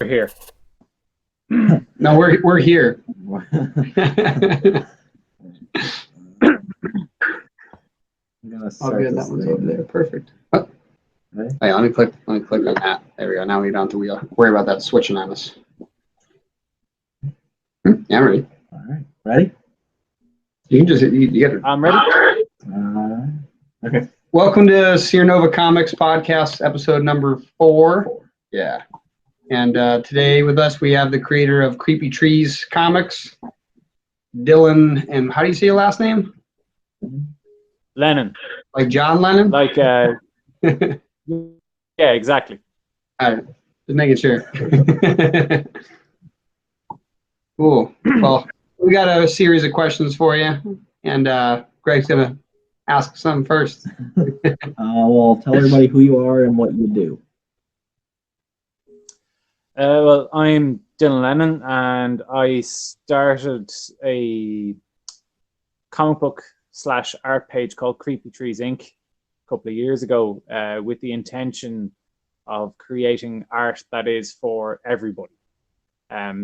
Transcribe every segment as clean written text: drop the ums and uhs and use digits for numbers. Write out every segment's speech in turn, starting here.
here. No, we're here. Oh, good. That one's over there. Perfect. Oh. Right. Hey, let me click on that. There we go. Now we don't have to worry about that switching on us. Yeah, I'm ready. All right. Ready? You can just you get it. I'm ready. Okay. Welcome to Sierra Nova Comics Podcast, episode number 4. Yeah. And today with us we have the creator of Creepy Trees Comics, Dylan, and how do you say your last name? Lennon. Like John Lennon? Like, yeah, exactly. All right. Just making sure. Cool. Well, we got a series of questions for you, and Greg's going to ask some first. Well, tell everybody who you are and what you do. Well, I'm Dylan Lennon, and I started a comic book / art page called Creepy Trees Inc. a couple of years ago with the intention of creating art that is for everybody.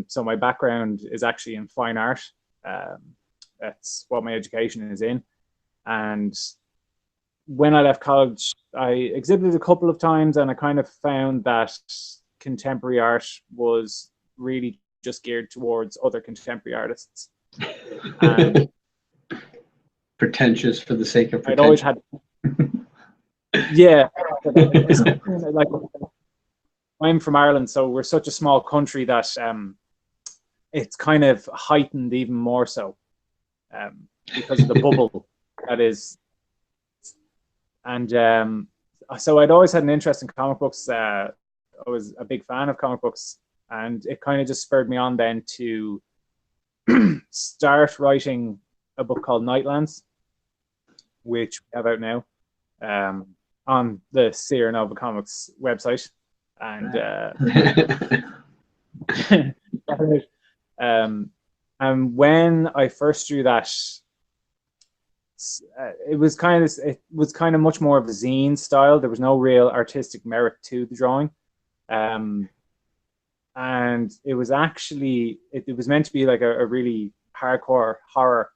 So my background is actually in fine art. That's what my education is in. And when I left college, I exhibited a couple of times, and I kind of found that contemporary art was really just geared towards other contemporary artists. And pretentious for the sake of I'd always had, yeah. Like, I'm from Ireland, so we're such a small country that it's kind of heightened even more so because of the bubble that is. And so I'd always had an interest in comic books. I was a big fan of comic books, and it kind of just spurred me on then to start writing a book called Nightlands, which we have out now on the Sierra Nova Comics website. And and when I first drew that, it was kind of much more of a zine style. There was no real artistic merit to the drawing, and it was actually it was meant to be like a really hardcore horror,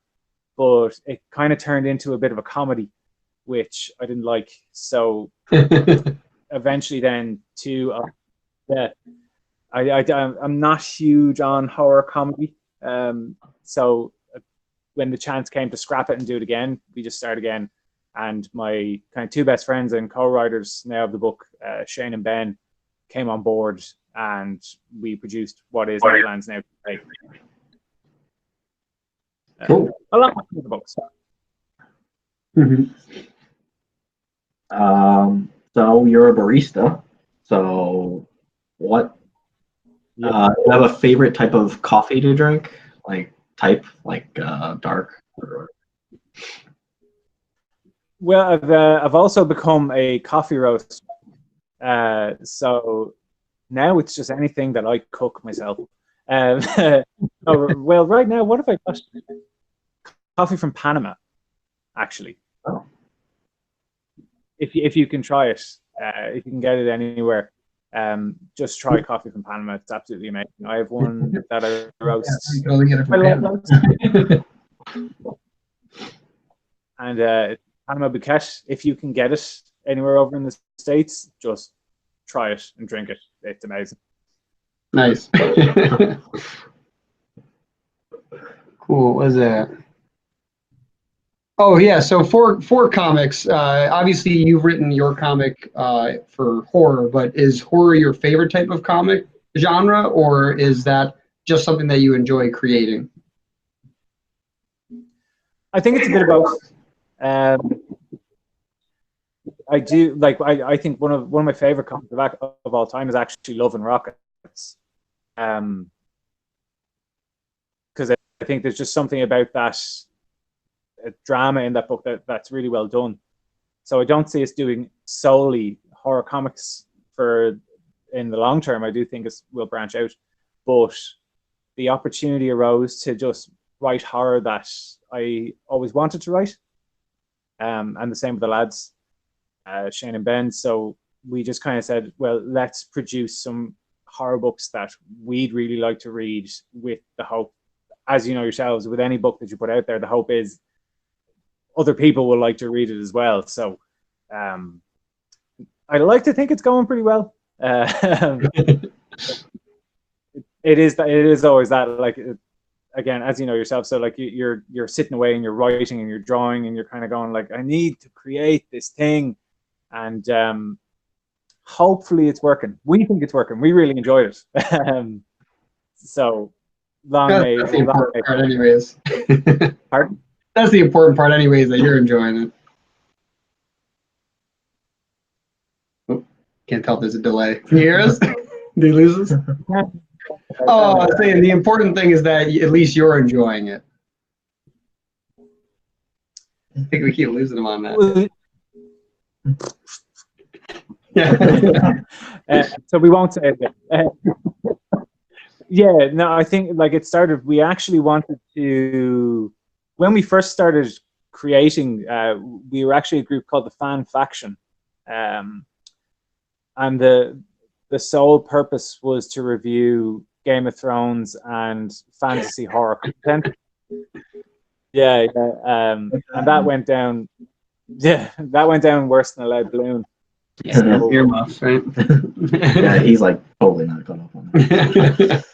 but it kind of turned into a bit of a comedy, which I didn't like. So eventually then I'm not huge on horror comedy. So when the chance came to scrap it and do it again, we just started again. And my kind of two best friends and co-writers now of the book, Shane and Ben, came on board, and we produced what is Nightlands now. Cool. Along with the books. Mm-hmm. So you're a barista. So what? Do you have a favorite type of coffee to drink? Like dark? Well, I've also become a coffee roaster. So now it's just anything that I cook myself. Well, right now, what have I got? Coffee from Panama, actually. Oh. If you can try it, if you can get it anywhere, just try coffee from Panama. It's absolutely amazing. I have one that I roast. You can only get it from Panama. And Panama Bouquet, if you can get it anywhere over in the States, just try it and drink it. It's amazing. Nice. Cool. What was that? Oh yeah, so for comics, obviously you've written your comic for horror, but is horror your favorite type of comic genre, or is that just something that you enjoy creating? I think it's a bit of both. I do like. I think one of my favorite comics of all time is actually Love and Rockets, because I think there's just something about that drama in that book that's really well done. So I don't see us doing solely horror comics in the long term. I do think we'll branch out, but the opportunity arose to just write horror that I always wanted to write, and the same with the lads, Shane and Ben. So we just kind of said, well, let's produce some horror books that we'd really like to read, with the hope, as you know yourselves, with any book that you put out there, the hope is other people will like to read it as well. So I like to think it's going pretty well. It is always that, like, again, as you know yourself, so like you're sitting away and you're writing and you're drawing and you're kind of going like, I need to create this thing, and hopefully it's working. We think it's working. We really enjoyed it. So That's the important part anyways. Pardon? That's the important part anyways, that you're enjoying it. Oh, can't tell if there's a delay. Can you hear us? Did you lose us? Oh, I was saying the important thing is that at least you're enjoying it. I think we keep losing them on that. Yeah. So we won't say it. Yeah, no, I think like it started, we actually wanted to, when we first started creating, we were actually a group called the Fan Faction. And the sole purpose was to review Game of Thrones and fantasy horror content. Yeah, and that went down. Yeah, that went down worse than a lead balloon. So, earmuffs, right? Yeah, he's like totally not caught up on that.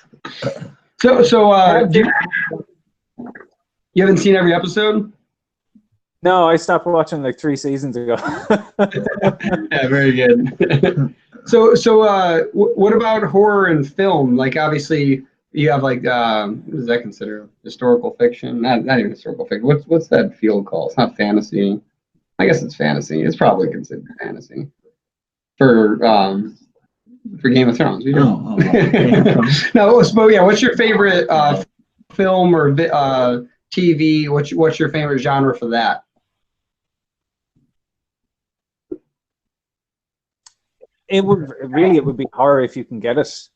You haven't seen every episode? No, I stopped watching like 3 seasons ago. Yeah, very good. So, what about horror and film? Like, obviously, you have like, what does that consider? Historical fiction? Not even historical fiction. What's that field called? It's not fantasy. I guess it's fantasy. It's probably considered fantasy for Game of Thrones. Oh, No, but yeah, what's your favorite film or TV? What's your favorite genre for that? It would be horror if you can get it.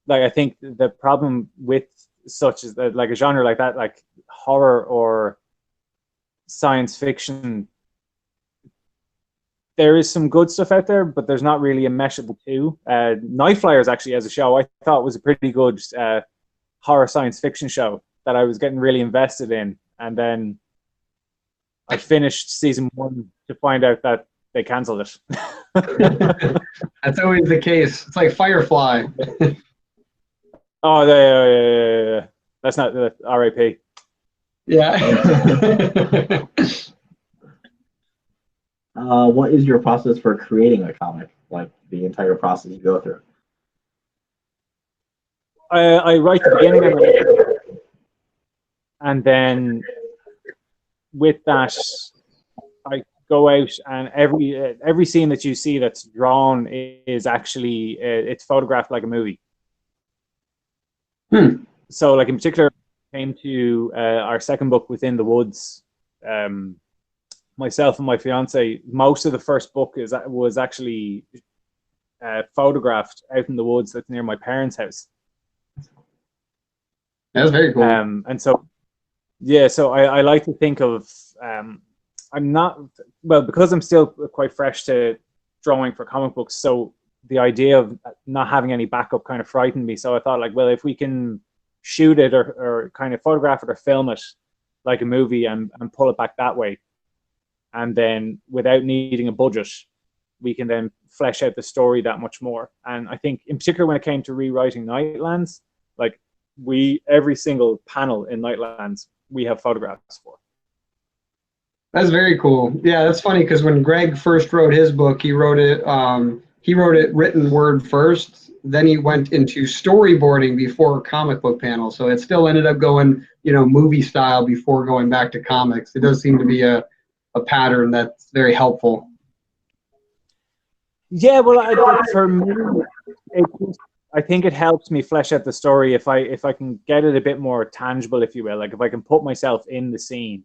Like, I think the problem with such as like a genre like that, like horror or science fiction, there is some good stuff out there, but there's not really a mesh of the two. Night Flyers actually, as a show, I thought was a pretty good horror science fiction show that I was getting really invested in, and then I finished season 1 to find out that they cancelled it. That's always the case. It's like Firefly. Oh, yeah. That's not the RIP. Yeah. What is your process for creating a comic? Like the entire process you go through? I write the beginning of it, and then with that, I go out and every scene that you see that's drawn is actually it's photographed like a movie. So, like in particular, came to our second book, Within the Woods. Myself and my fiance, most of the first book was actually photographed out in the woods that's near my parents' house. That's very cool. And so, yeah, so I like to think of, I'm not, well, because I'm still quite fresh to drawing for comic books, so the idea of not having any backup kind of frightened me. So I thought, like, well, if we can shoot it or kind of photograph it or film it like a movie and pull it back that way, and then without needing a budget, we can then flesh out the story that much more. And I think in particular when it came to rewriting Nightlands, like every single panel in Nightlands, we have photographs for. That's very cool. Yeah, that's funny because when Greg first wrote his book, he wrote it written word first, then he went into storyboarding before comic book panel. So it still ended up going, movie style before going back to comics. It does seem to be a pattern that's very helpful. Yeah, well, for me, I think it helps me flesh out the story if I can get it a bit more tangible, if you will. Like if I can put myself in the scene,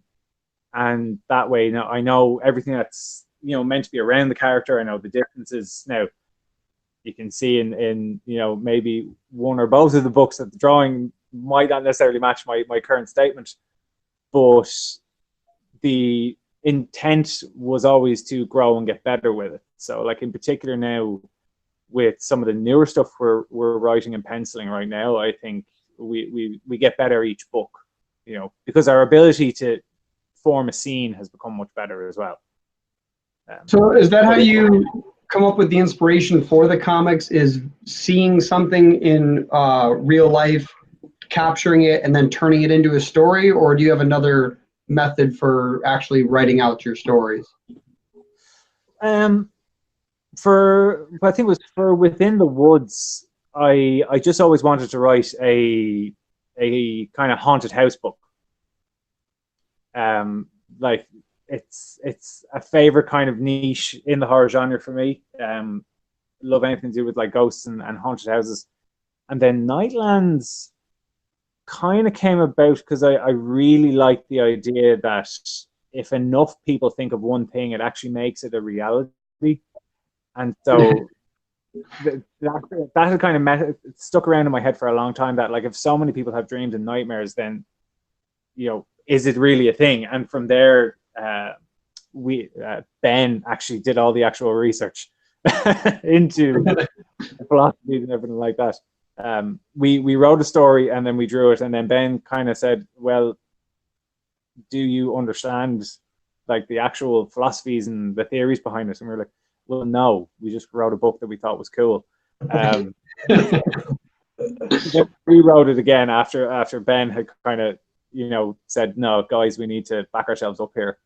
and that way, I know everything that's meant to be around the character. I know the differences. Now, you can see in maybe one or both of the books that the drawing might not necessarily match my current statement, but the intent was always to grow and get better with it. So, like in particular now, with some of the newer stuff we're writing and penciling right now, I think we get better each book, you know, because our ability to form a scene has become much better as well. So is that how you come up with the inspiration for the comics, is seeing something in real life, capturing it, and then turning it into a story? Or do you have another method for actually writing out your stories? I think it was for Within the Woods, I just always wanted to write a kind of haunted house book. Like it's a favorite kind of niche in the horror genre for me. Love anything to do with like ghosts and haunted houses. And then Nightlands kind of came about because I really like the idea that if enough people think of one thing, it actually makes it a reality. And so that had kind of stuck around in my head for a long time, that like if so many people have dreams and nightmares, then, you know, is it really a thing? And from there, Ben actually did all the actual research into philosophy and everything like that. We wrote a story and then we drew it, and then Ben kind of said, well, do you understand like the actual philosophies and the theories behind it? And we were like, well, no, we just wrote a book that we thought was cool. We wrote it again after Ben had kind of, you know, said, no, guys, we need to back ourselves up here.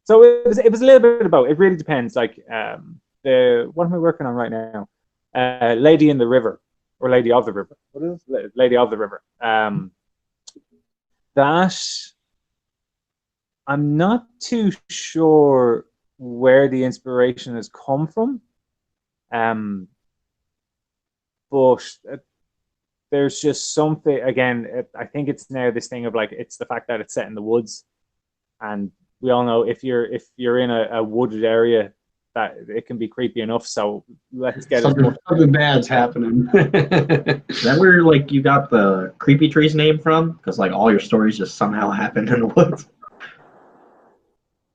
So it was a little bit about, it really depends. Like what am I working on right now? Lady in the River, or Lady of the River. What is it? Lady of the River. That I'm not too sure where the inspiration has come from. But there's just something, again, I think it's now this thing of like, it's the fact that it's set in the woods, and we all know if you're in a wooded area, that it can be creepy enough. So let's get something bad's happening. Is that where like you got the Creepy Trees name from? Because like all your stories just somehow happened in the woods.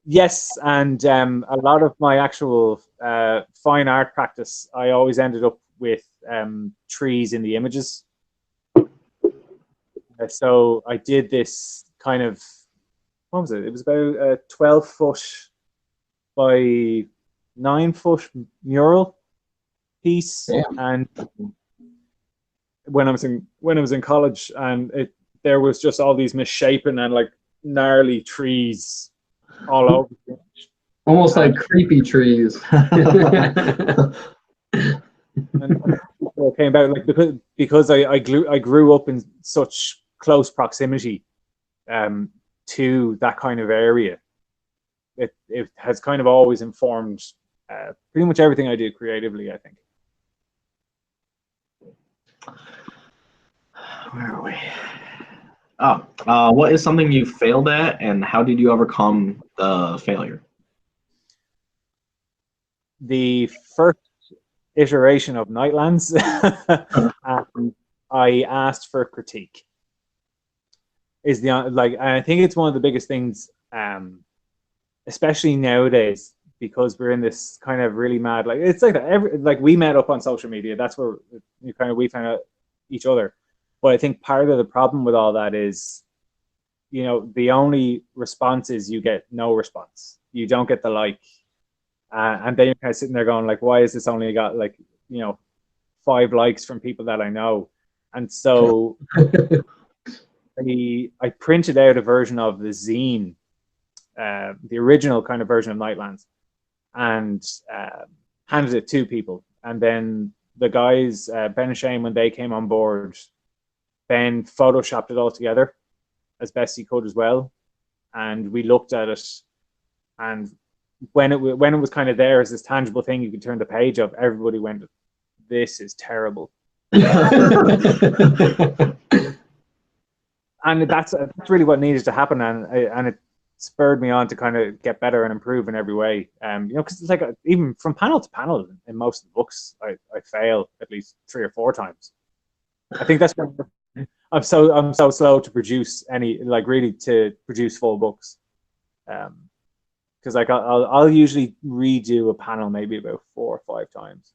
Yes, and a lot of my actual fine art practice, I always ended up with trees in the images. So I did this kind of, what was it? It was about a 12-foot by 9-foot mural piece. Yeah. And when I was in college, and there was just all these misshapen and like gnarly trees all over. Almost like creepy trees. And it came about like because I grew up in such close proximity to that kind of area. It has kind of always informed pretty much everything I do creatively, I think. Where are we? What is something you failed at, and how did you overcome the failure? The first iteration of Nightlands, I asked for critique. I think it's one of the biggest things, especially nowadays, because we're in this kind of really mad, like it's like that. We met up on social media. That's where we found out each other. But I think part of the problem with all that is, you know, the only response is you get no response. You don't get the like. And then you're kind of sitting there going, like, why has this only got, like, you know, 5 likes from people that I know? And so I printed out a version of the zine, the original kind of version of Nightlands, and handed it to people. And then the guys, Ben and Shane, when they came on board, Ben photoshopped it all together as best he could as well. And we looked at it, and when it was kind of there as this tangible thing you could turn the page of, everybody went, this is terrible. And that's really what needed to happen, and it spurred me on to kind of get better and improve in every way. You know, because it's like even from panel to panel in most of the books, I fail at least 3 or 4 times. I think that's why I'm so slow to produce to produce full books. Because like I'll usually redo a panel maybe about 4 or 5 times.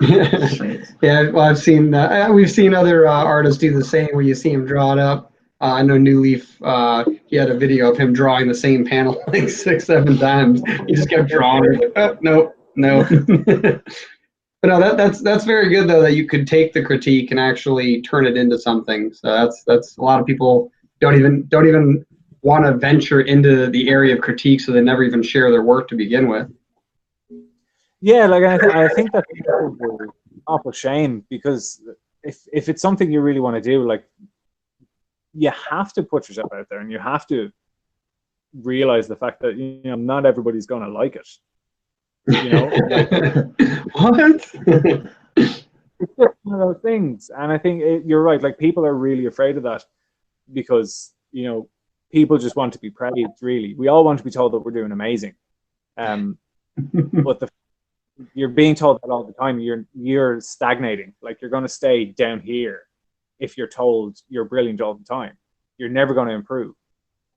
Yeah, well, I've seen we've seen other artists do the same where you see him draw it up. I know NewLeaf, he had a video of him drawing the same panel like 6, 7 times. He just kept drawing it. Like, oh, no. But no, that's very good though that you could take the critique and actually turn it into something. So that's a lot of people don't even want to venture into the area of critique, so they never even share their work to begin with. Yeah, like I think that's an awful shame, because if it's something you really want to do, like, you have to put yourself out there, and you have to realize the fact that, you know, not everybody's going to like it. You know, like, What? it's just one of those things. And I think you're right. Like, people are really afraid of that because, you know, people just want to be praised. Really, we all want to be told that we're doing amazing. But you're being told that all the time. You're stagnating. Like, you're going to stay down here if you're told you're brilliant all the time. You're never going to improve.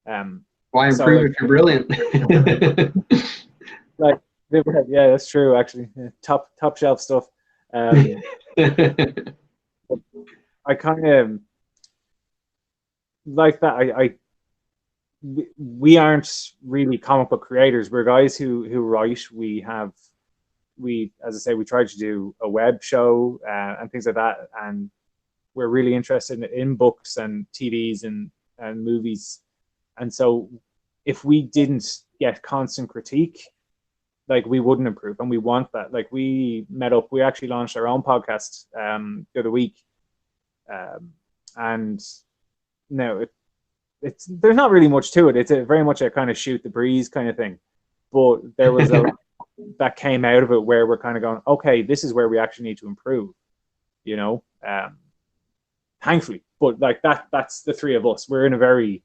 Why improve if you're brilliant? Like, yeah, that's true. Actually, yeah, top shelf stuff. I kind of like that. We aren't really comic book creators. We're guys who write. As I say, we try to do a web show and things like that, and we're really interested in books and TVs and movies. And so if we didn't get constant critique, like, we wouldn't improve, and we want that. Like, we actually launched our own podcast the other week, and no, it's there's not really much to it. It's very much a kind of shoot the breeze kind of thing, but there was a that came out of it where we're kind of going, okay, this is where we actually need to improve, you know. Thankfully, but like that's the three of us. We're in a very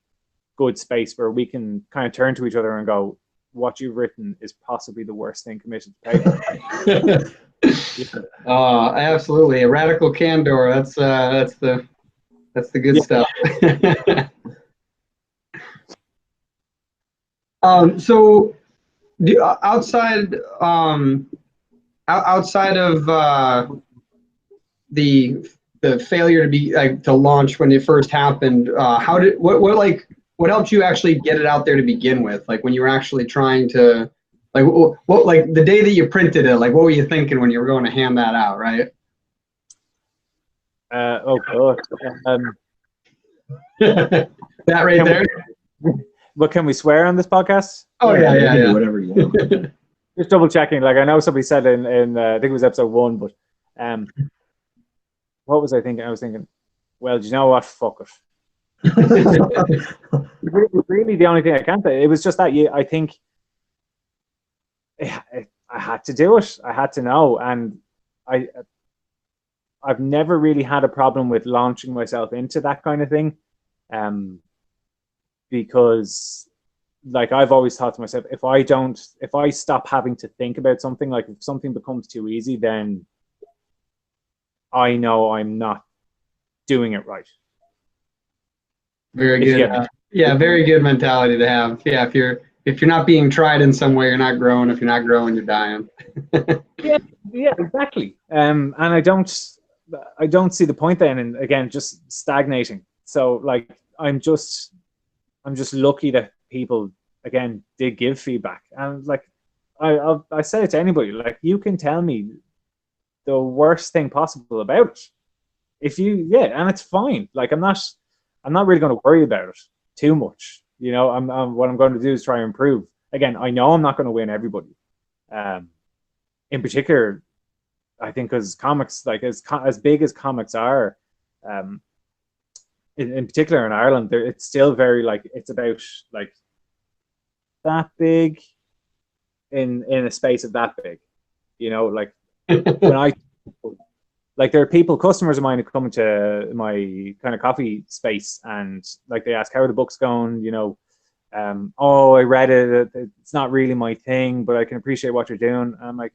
good space where we can kind of turn to each other and go, what you've written is possibly the worst thing committed to paper. Absolutely, a radical candor. That's the good stuff. So, outside of the failure to be to launch when it first happened, what helped you actually get it out there to begin with? Like, when you were actually trying to, like, what like the day that you printed it, like, what were you thinking when you were going to hand that out, right? Oh God. That right there. But can we swear on this podcast? Oh yeah. Whatever you want. Just double checking. Like, I know somebody said in I think it was episode 1, but what was I thinking? I was thinking, well, do you know what? Fuck it. Really, the only thing I can say. It was just that I think I had to do it. I had to know, and I've never really had a problem with launching myself into that kind of thing, because, like, I've always thought to myself, if I stop having to think about something, like, if something becomes too easy, then I know I'm not doing it right. Very good. Yeah, very good mentality to have. Yeah, if you're not being tried in some way, you're not growing. If you're not growing, you're dying. yeah, exactly. And I don't see the point then in, again, just stagnating. So, like, I'm just lucky that people, again, did give feedback. And, like, I say it to anybody, like, you can tell me the worst thing possible about it. And it's fine. Like, I'm not really going to worry about it too much. You know, what I'm going to do is try and improve. Again, I know I'm not going to win everybody. In particular, I think, because comics, like, as big as comics are, in particular in Ireland, it's still very, like, it's about, like, that big in a space of that big. You know, like, when like, there are customers of mine who come into my kind of coffee space, and, like, they ask, how are the books going? You know, I read it. It's not really my thing, but I can appreciate what you're doing. And I'm like,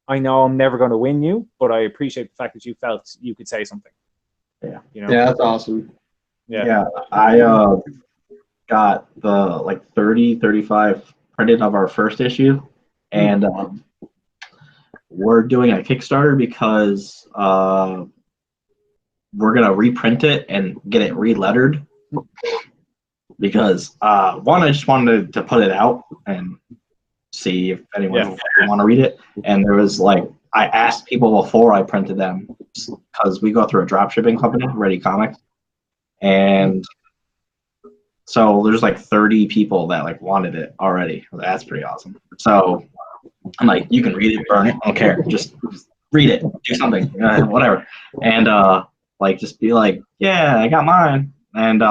I know I'm never going to win you, but I appreciate the fact that you felt you could say something. Yeah. You know? Yeah, that's awesome. Yeah. I got the 35 printed of our first issue, and we're doing a Kickstarter because we're gonna reprint it and get it re-lettered. Because one, I just wanted to put it out and see if anyone would want to read it. And there was like, I asked people before I printed them because we go through a drop shipping company, Ready Comics, and so there's like 30 people that like wanted it already. That's pretty awesome. So I'm like, you can read it, burn it, I don't care. Just read it, do something, whatever. And like just be like, yeah, I got mine. And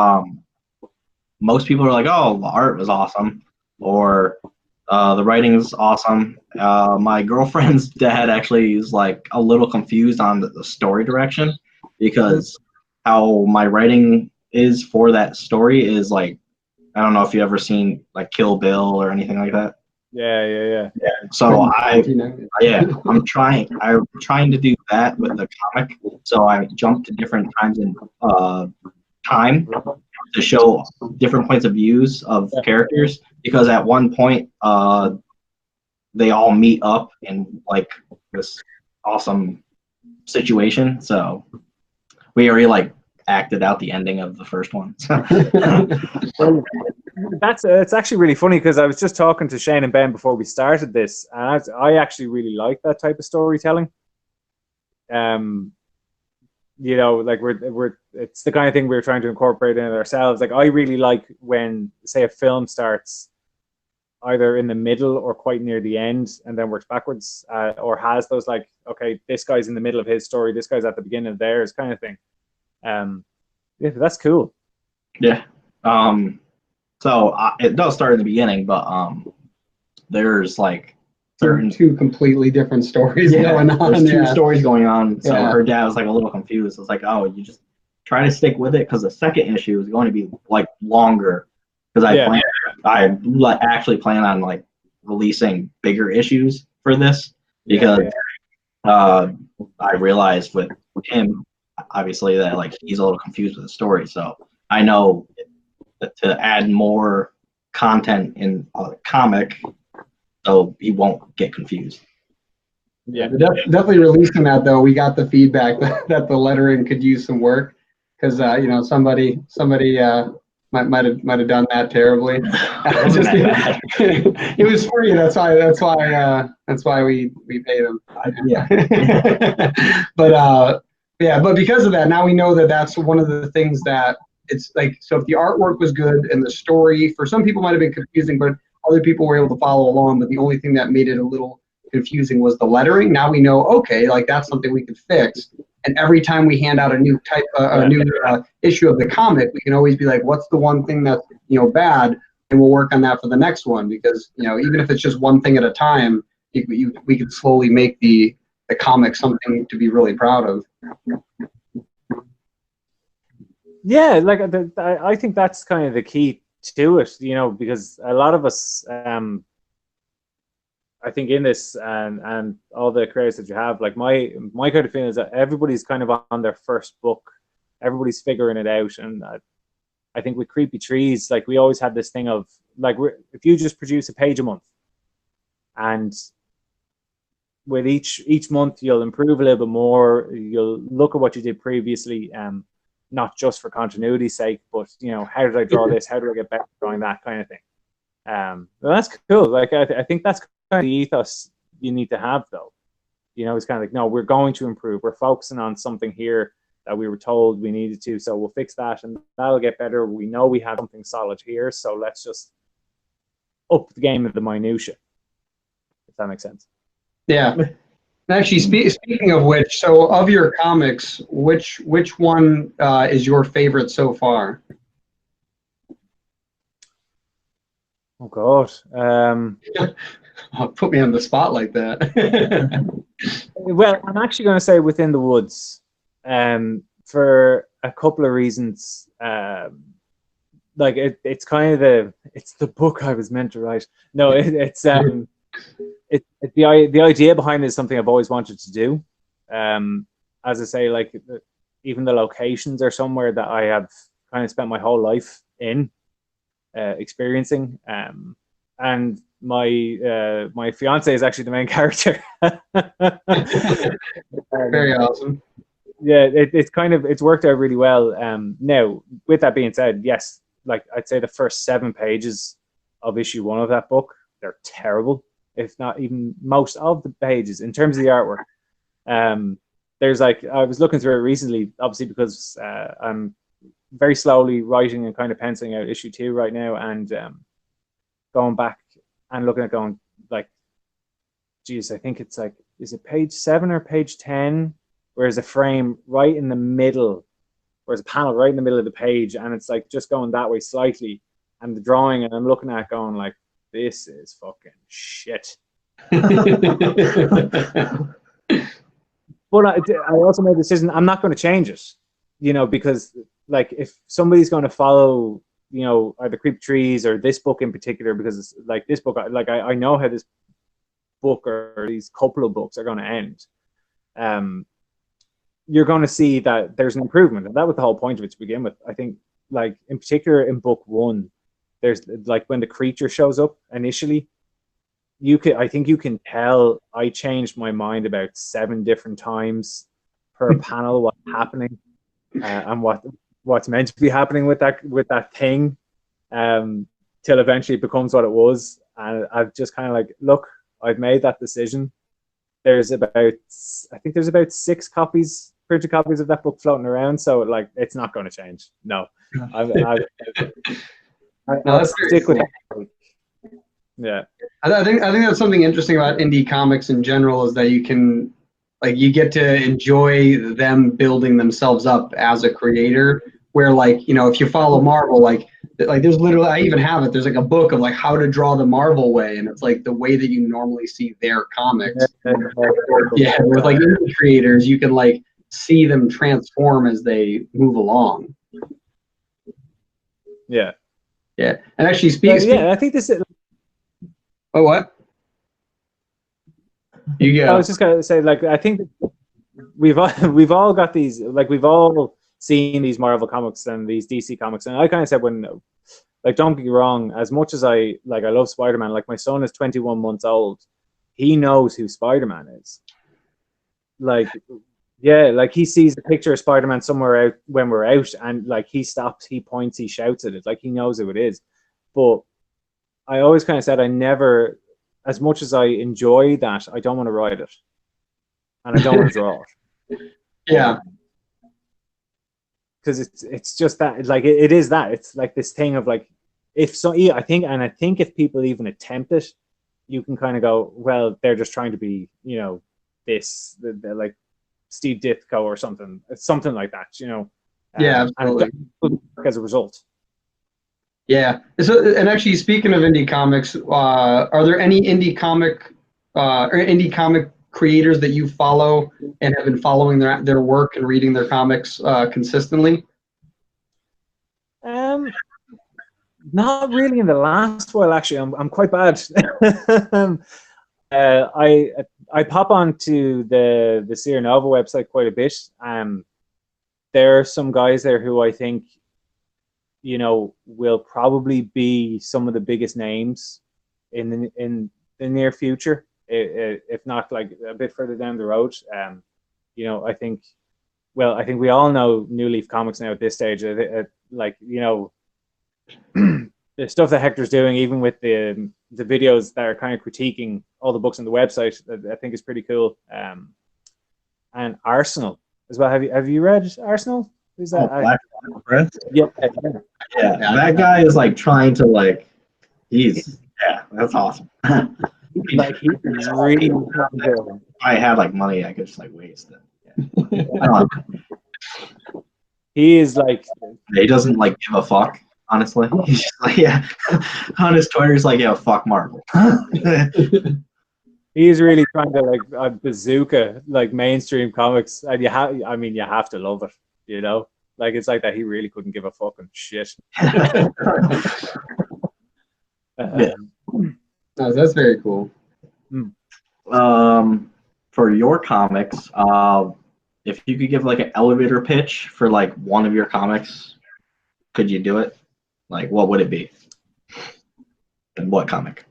most people are like, oh, the art was awesome, or the writing is awesome. My girlfriend's dad actually is like a little confused on the story direction, because how my writing is for that story is like, I don't know if you ever seen like Kill Bill or anything like that. Yeah. So I'm trying to do that with the comic. So I jump to different times in time to show different points of views of characters, because at one point they all meet up in like this awesome situation. So we already like acted out the ending of the first one. Well, it's actually really funny, because I was just talking to Shane and Ben before we started this, and I actually really like that type of storytelling. You know, like it's the kind of thing we're trying to incorporate in ourselves. Like I really like when, say, a film starts either in the middle or quite near the end and then works backwards, or has those like, okay, this guy's in the middle of his story, this guy's at the beginning of theirs, kind of thing. Yeah, that's cool. Yeah. So it does start in the beginning, but there's like two completely different stories going on. There's two stories going on. So her dad was like a little confused. It's like, oh, you just try to stick with it, because the second issue is going to be like longer. Because I actually plan on like releasing bigger issues for this, because I realized with him, obviously, that like he's a little confused with the story. So I know that to add more content in a comic, so he won't get confused. Yeah, definitely releasing that though. We got the feedback that the lettering could use some work, because you know, somebody might have done that terribly. It was free. That's why we paid him. But because of that, now we know that that's one of the things that it's like. So if the artwork was good and the story for some people might have been confusing, but other people were able to follow along. But the only thing that made it a little confusing was the lettering. Now we know, okay, like that's something we could fix. And every time we hand out a new issue of the comic, we can always be like, what's the one thing that's, you know, bad, and we'll work on that for the next one. Because, you know, even if it's just one thing at a time, we can slowly make the comic something to be really proud of. Yeah, like I think that's kind of the key to it, you know, because a lot of us, I think in this and all the creators that you have, like my kind of feeling is that everybody's kind of on their first book, everybody's figuring it out, and I think with Creepy Trees, like we always had this thing of like, if you just produce a page a month, and with each month you'll improve a little bit more, you'll look at what you did previously, not just for continuity's sake, but you know, how did I draw this? How do I get better at drawing that, kind of thing. Well, that's cool. Like I think that's kind of the ethos you need to have, though. You know, it's kind of like, no, we're going to improve. We're focusing on something here that we were told we needed to, so we'll fix that, and that'll get better. We know we have something solid here, so let's just up the game of the minutia. If that makes sense. Yeah. Actually, speaking of which, so of your comics, which one is your favorite so far? Oh God. Put me on the spot like that. Well, I'm actually going to say Within the Woods, for a couple of reasons. Like it's kind of it's the book I was meant to write. No, it's the idea behind it is something I've always wanted to do. As I say, like even the locations are somewhere that I have kind of spent my whole life in experiencing. and my fiance is actually the main character. Very awesome. Yeah, it's worked out really well. Now, with that being said, yes, like I'd say the first 7 pages of issue 1 of that book, they're terrible, if not even most of the pages in terms of the artwork. There's like, I was looking through it recently, obviously because I'm very slowly writing and kind of penciling out issue 2 right now, and going back and looking at going like, geez, I think it's like, is it page 7 or page 10? Whereas a frame right in the middle, whereas a panel right in the middle of the page, and it's like just going that way slightly, and the drawing, and I'm looking at it going like, this is fucking shit. But I also made a decision, I'm not going to change it, you know, because like if somebody's going to follow, you know, either Creep Trees or this book in particular, because it's like this book, like I know how this book or these couple of books are going to end. You're going to see that there's an improvement, and that was the whole point of it to begin with. I think, like in particular in book 1, there's like when the creature shows up initially, I think you can tell I changed my mind about 7 different times per panel what's happening, and what's meant to be happening with that thing, till eventually it becomes what it was. And I've just kind of like, look, I've made that decision. I think there's about 6 printed copies of that book floating around, so like it's not going to change. No, I'll stick with it. Yeah, I think that's something interesting about indie comics in general, is that you can, like, you get to enjoy them building themselves up as a creator. Where, like, you know, if you follow Marvel, like there's literally, I even have it, there's like a book of like how to draw the Marvel way, and it's like the way that you normally see their comics. Yeah, with like indie creators, you can like see them transform as they move along. Yeah. Yeah, and actually I think this is. Oh, what? You go. I was just gonna say, like, I think we've all got these, like, we've all seen these Marvel comics and these DC comics, and I kind of said, when, like, don't get me wrong, as much as I love Spider-Man, like, my son is 21 months old, he knows who Spider-Man is. Like, yeah, like he sees a picture of Spider-Man somewhere out when we're out, and like he stops, he points, he shouts at it, like he knows who it is. But I always kind of said, I never, as much as I enjoy that, I don't want to write it, and I don't want to draw it. Yeah. Because it's just that, like, it is that, it's like this thing of like, if so, yeah, I think if people even attempt it, you can kind of go, well, they're just trying to be, you know, they're like Steve Ditko or something. It's something like that, you know. Yeah, absolutely. And as a result. Yeah. So, and actually, speaking of indie comics, are there any indie comic creators that you follow and have been following their work and reading their comics consistently? Not really in the last while, actually. I'm quite bad. I pop onto the Sierra Nova website quite a bit. There are some guys there who I think, you know, will probably be some of the biggest names in the near future, if not like a bit further down the road. You know, I think we all know NewLeaf Comics now at this stage. Like, you know, the stuff that Hector's doing, even with the videos that are kind of critiquing all the books on the website, I think is pretty cool. And Arsenal as well. Have you read Arsenal? Who's that? Black Press? Yeah, that guy is like trying to like, that's awesome. Like he's really. If I had like money, I could just like waste it. Yeah. He is like. He doesn't like give a fuck. Honestly, he's just like, on his Twitter, he's like, fuck Marvel. He's really trying to like bazooka like mainstream comics, and you have to love it, you know. Like, it's like that. He really couldn't give a fucking shit. No, that's very cool. For your comics, if you could give like an elevator pitch for like one of your comics, could you do it? Like, what would it be? And what comic?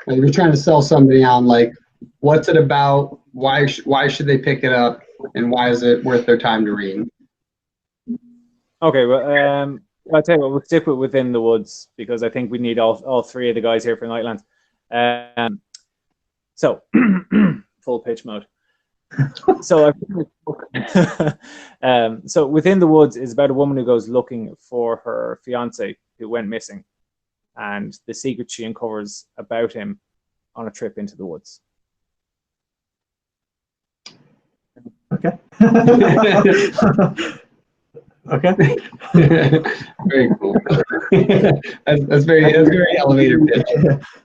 Like, you're trying to sell somebody on like, what's it about? Why should they pick it up? And why is it worth their time to read? Okay, well, I'll tell you what, we'll stick with Within the Woods because I think we need all three of the guys here for Nightlands. So, full pitch mode. So, so Within the Woods is about a woman who goes looking for her fiance who went missing, and the secret she uncovers about him on a trip into the woods. Okay. Okay. Very cool. That's very elevator pitch.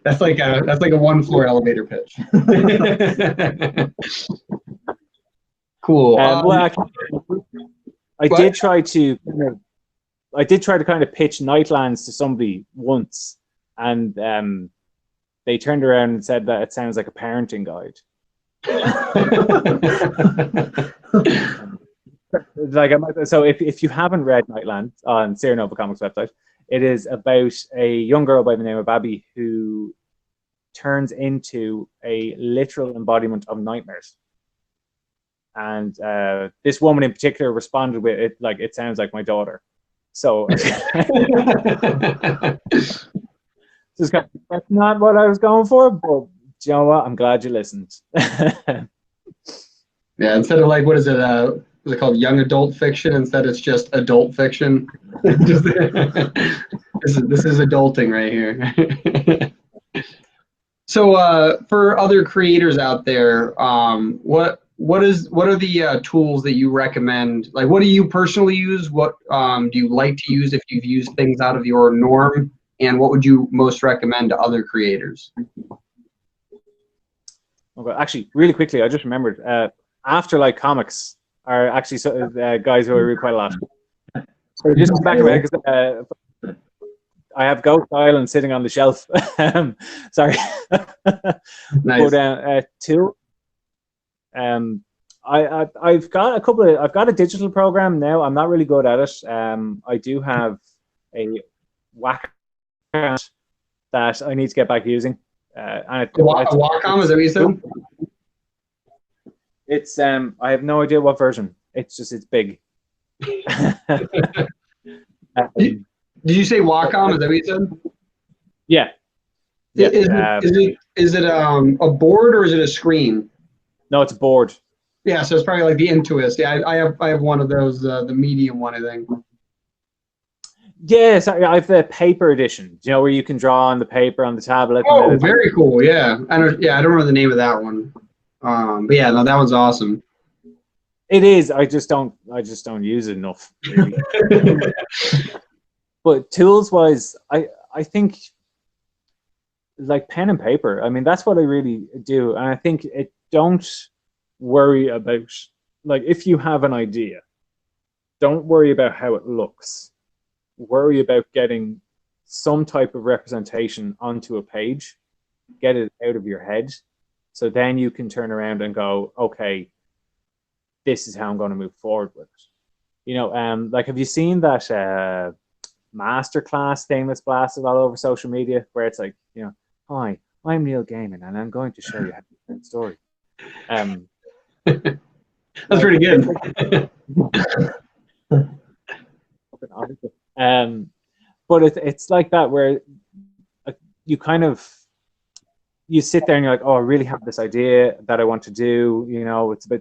That's like a 1-floor elevator pitch. Cool. Well, actually, I did try to kind of pitch Nightlands to somebody once, and they turned around and said that it sounds like a parenting guide. So if you haven't read Nightland on Sierra Nova Comics website, it is about a young girl by the name of Abby who turns into a literal embodiment of nightmares. And this woman in particular responded with it like, it sounds like my daughter. So that's not what I was going for, but you know what? I'm glad you listened. Yeah, instead of like, what is it called, young adult fiction? Instead, it's just adult fiction. This is adulting right here. So, for other creators out there, what are the tools that you recommend? Like, what do you personally use? What do you like to use if you've used things out of your norm? And what would you most recommend to other creators? Okay, actually, really quickly, I just remembered. Afterlight Comics are actually guys who I read quite a lot. So just back away because I have Ghost Island sitting on the shelf. Sorry. Nice. But two. I've got a couple of. I've got a digital program now. I'm not really good at it. I do have a whack that I need to get back using. And Wacom, is that what you said? It's I have no idea what version. It's big. Did you say Wacom? Is that what you said? Yeah. Is it a board or is it a screen? No, it's a board. Yeah, so it's probably like the Intuos. Yeah, I have one of those, the medium one, I think. Yes, I have the paper edition. You know, where you can draw on the paper on the tablet. Oh, very cool. Yeah, I don't remember the name of that one. But yeah, no, that one's awesome. It is. I just don't use it enough. Really. But tools wise, I think like pen and paper. I mean, that's what I really do, and I think don't worry about, like, if you have an idea, don't worry about how it looks. Worry about getting some type of representation onto a page, get it out of your head, so then you can turn around and go, okay, this is how I'm going to move forward with it. You know, like, have you seen that masterclass thing that's blasted all over social media, where it's like, you know, hi, I'm Neil Gaiman, and I'm going to show you how to tell a story. That's pretty good. But it's like that, where you kind of, you sit there and you're like, oh, I really have this idea that I want to do. You know, it's about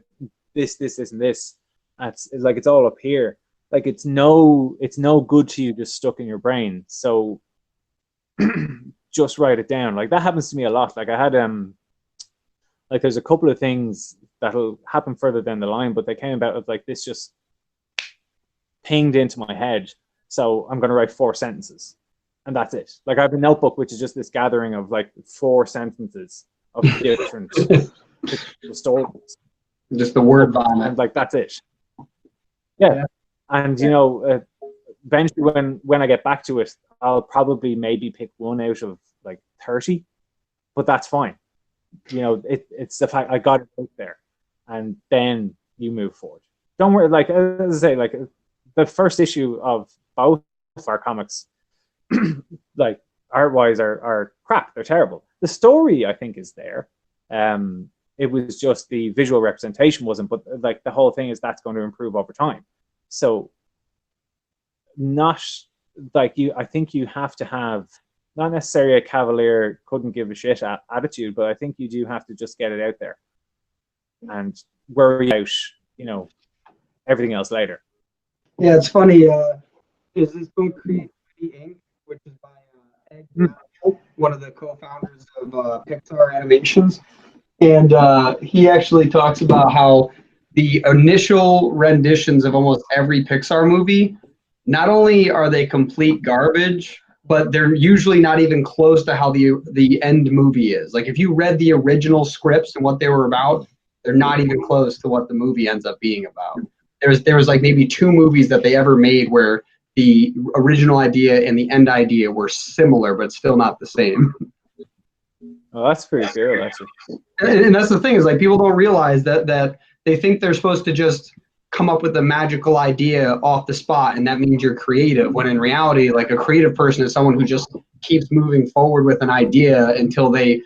this, and this. It's like, it's all up here. Like, it's no good to you just stuck in your brain. So just write it down. Like, that happens to me a lot. Like, I had like, there's a couple of things that'll happen further down the line, but they came about with like, this just pinged into my head. So I'm going to write 4 sentences, and that's it. Like, I have a notebook, which is just this gathering of like 4 sentences of different stories. Just the word vomit. And like, that's it. Yeah. And, you know, eventually when I get back to it, I'll probably maybe pick one out of like 30, but that's fine. You know, it's the fact I got it out there, and then you move forward. Don't worry. Like, as I say, like, the first issue of both of our comics, like, art-wise are crap. They're terrible. The story, I think, is there. It was just the visual representation wasn't, but like the whole thing is that's going to improve over time. So not like I think you have to have not necessarily a cavalier couldn't give a shit attitude, but I think you do have to just get it out there and worry out, everything else later. Yeah, it's funny. Is this book Creativity Inc., which is by Ed, one of the co-founders of Pixar Animations, and he actually talks about how the initial renditions of almost every Pixar movie, not only are they complete garbage, but they're usually not even close to how the end movie is. Like if you read the original scripts and what they were about, they're not even close to what the movie ends up being about. There was like maybe 2 movies that they ever made where the original idea and the end idea were similar, but still not the same. Well, that's pretty cool, actually. And that's the thing is like people don't realize that they think they're supposed to just come up with a magical idea off the spot and that means you're creative, when in reality like a creative person is someone who just keeps moving forward with an idea until they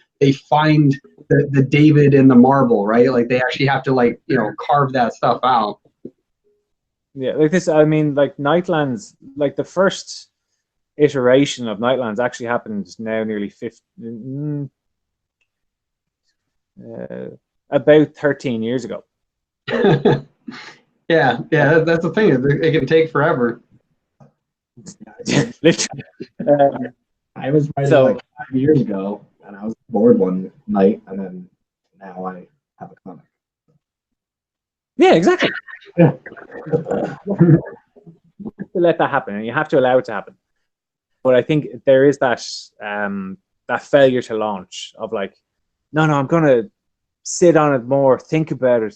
find the David in the marble, right? Like they actually have to like carve that stuff out. Yeah, like this, I mean, like Nightlands, like the first iteration of Nightlands actually happened now nearly about 13 years ago. Yeah, that's the thing. It can take forever. Literally. I was writing like 5 years ago, and I was bored one night, and then now I have a comic. Yeah, exactly. Yeah. To let that happen, and you have to allow it to happen. But I think there is that that failure to launch of like, no, I'm gonna sit on it more, think about it,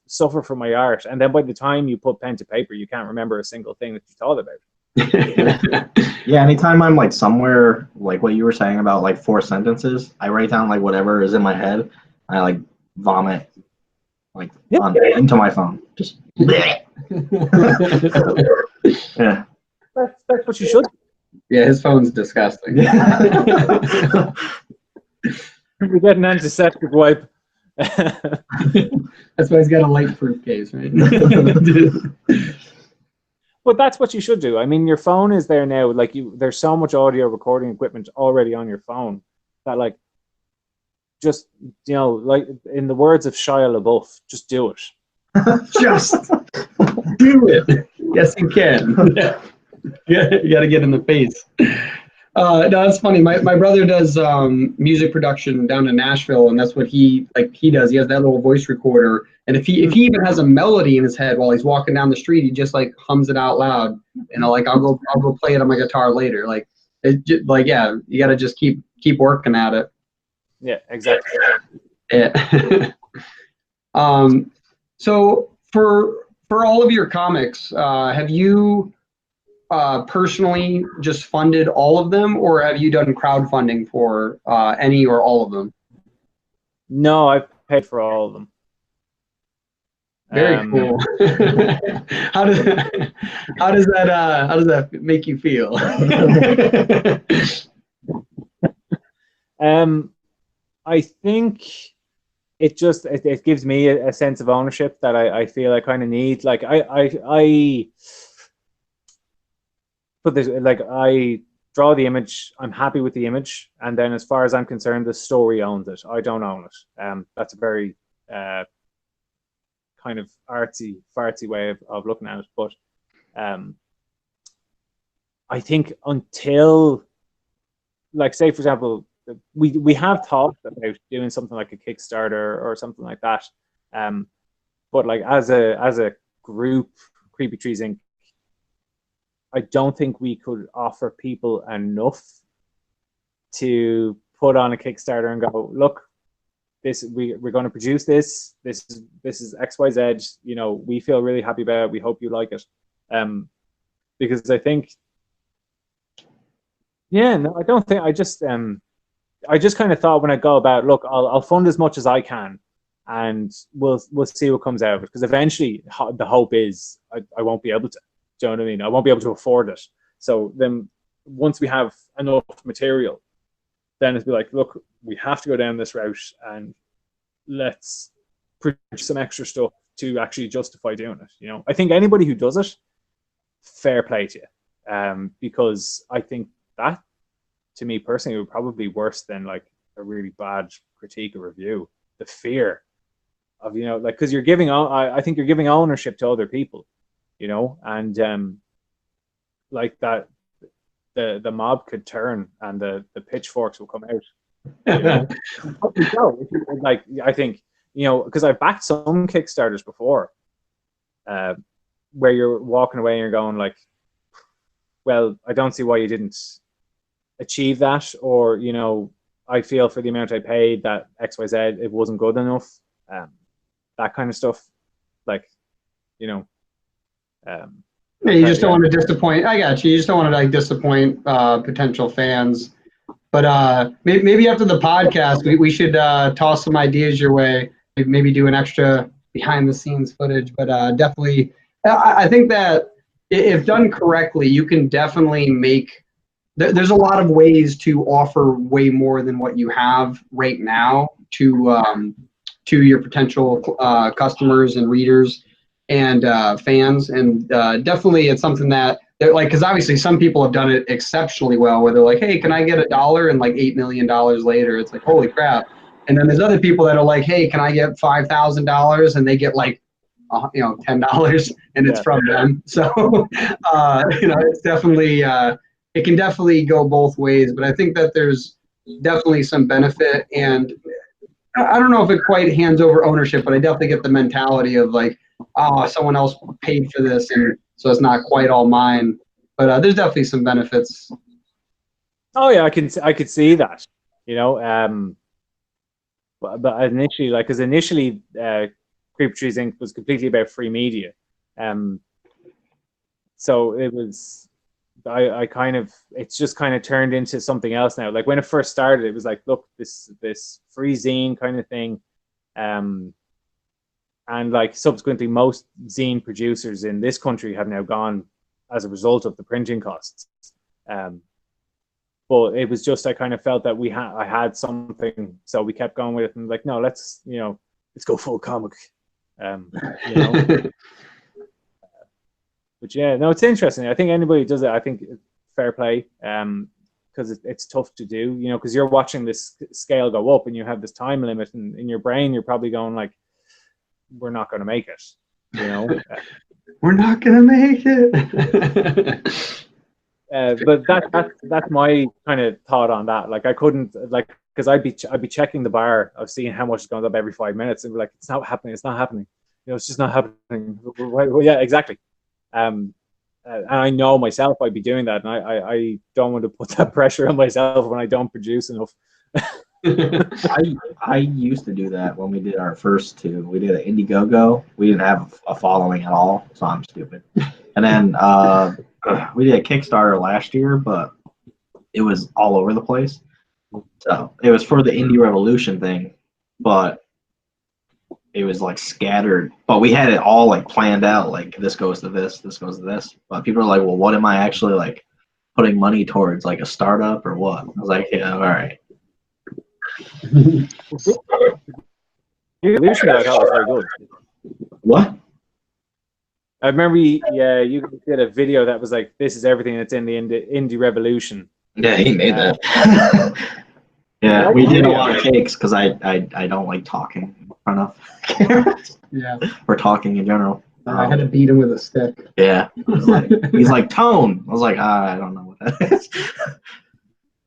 suffer for my art, and then by the time you put pen to paper, you can't remember a single thing that you thought about. Yeah, anytime I'm like somewhere, like what you were saying about like 4 sentences, I write down like whatever is in my head. I like vomit like into my phone. Just yeah. That's what you should. Yeah, his phone's disgusting. We get an antiseptic wipe. That's why he's got a light-proof case, right? But that's what you should do. I mean, your phone is there now. Like there's so much audio recording equipment already on your phone that, like, just like in the words of Shia LaBeouf, just do it. Just do it. Yes, you can. You got to get in the face. No, that's funny. My brother does music production down in Nashville, and that's what he does. He has that little voice recorder, and if he even has a melody in his head while he's walking down the street, he just like hums it out loud. Like I'll go play it on my guitar later. Like you got to just keep working at it. Yeah, exactly. Yeah. So for all of your comics, have you personally just funded all of them, or have you done crowdfunding for any or all of them? No, I've paid for all of them. Very cool. How does that make you feel? I think it gives me a sense of ownership that I feel I kind of need. Like I put this, like I draw the image, I'm happy with the image, and then as far as I'm concerned, the story owns it. I don't own it. That's a very kind of artsy fartsy way of looking at it. But I think until, like, say for example, we have talked about doing something like a Kickstarter or something like that, but like as a group, Creepy Trees Inc., I don't think we could offer people enough to put on a Kickstarter and go, look, we're going to produce this. This is XYZ. We feel really happy about it. We hope you like it. Because I think, I don't think, I just kind of thought when I go about, look, I'll fund as much as I can, and we'll see what comes out of it. Because eventually, the hope is I won't be able to. Do you know what I mean? I won't be able to afford it. So then once we have enough material, then it'd be like, look, we have to go down this route and let's produce some extra stuff to actually justify doing it. You know, I think anybody who does it, fair play to you, because I think that, to me personally, would probably be worse than like a really bad critique or review. The fear of, you know, like, because you're giving, I think you're giving ownership to other people, you know, and like that, the mob could turn and the pitchforks will come out. You know? Like, I think, you know, because I've backed some Kickstarters before, where you're walking away and you're going like, well, I don't see why you didn't achieve that, or, you know, I feel for the amount I paid that XYZ, it wasn't good enough, that kind of stuff. Like, you know, yeah, you just don't want to disappoint. I got you. You just don't want to like disappoint potential fans. But maybe after the podcast, we should toss some ideas your way. Maybe do an extra behind the scenes footage. But definitely, I think that if done correctly, you can definitely make. There's a lot of ways to offer way more than what you have right now to your potential customers and readers and fans. And definitely, it's something that. Like, because obviously some people have done it exceptionally well, where they're like, hey, can I get $1? And like $8 million later, it's like, holy crap. And then there's other people that are like, hey, can I get $5,000? And they get like, you know, $10, and it's from them. So, you know, it's definitely, it can definitely go both ways. But I think that there's definitely some benefit. And I don't know if it quite hands over ownership, but I definitely get the mentality of like, oh, someone else paid for this, and so it's not quite all mine. But there's definitely some benefits. Oh yeah, I could see that. You know, but initially, like, because initially, Creeper Trees Inc. was completely about free media. So it was, I kind of, it's just kind of turned into something else now. Like when it first started, it was like, look, this free zine kind of thing. And like subsequently, most zine producers in this country have now gone as a result of the printing costs. But it was just, I kind of felt that I had something, so we kept going with it. And like, no, let's go full comic. You know. But yeah, no, it's interesting. I think anybody who does it, I think it's fair play, because it's tough to do. You know, because you're watching this scale go up, and you have this time limit, and in your brain, you're probably going like, we're not going to make it, you know. We're not going to make it. But that's my kind of thought on that. Like, I couldn't, like, because I'd be checking the bar of seeing how much goes up every 5 minutes, and be like, it's not happening. You know, it's just not happening. Well, yeah, exactly. And I know myself, I'd be doing that, and I don't want to put that pressure on myself when I don't produce enough. I used to do that when we did our first two. We did an Indiegogo. We didn't have a following at all, so I'm stupid. And then we did a Kickstarter last year, but it was all over the place. So it was for the Indie Revolution thing, but it was like scattered. But we had it all like planned out. Like, this goes to this, this goes to this. But people are like, well, what am I actually like putting money towards? Like a startup or what? I was like, yeah, all right. Evolution, I thought was very good. What? I remember you did a video that was like, this is everything that's in the indie revolution. Yeah, he made that. Yeah, we did a lot of takes because I don't like talking in front of cameras. Yeah. Or talking in general. I had to beat him with a stick. Yeah. He's like, tone. I was like, I don't know what that is.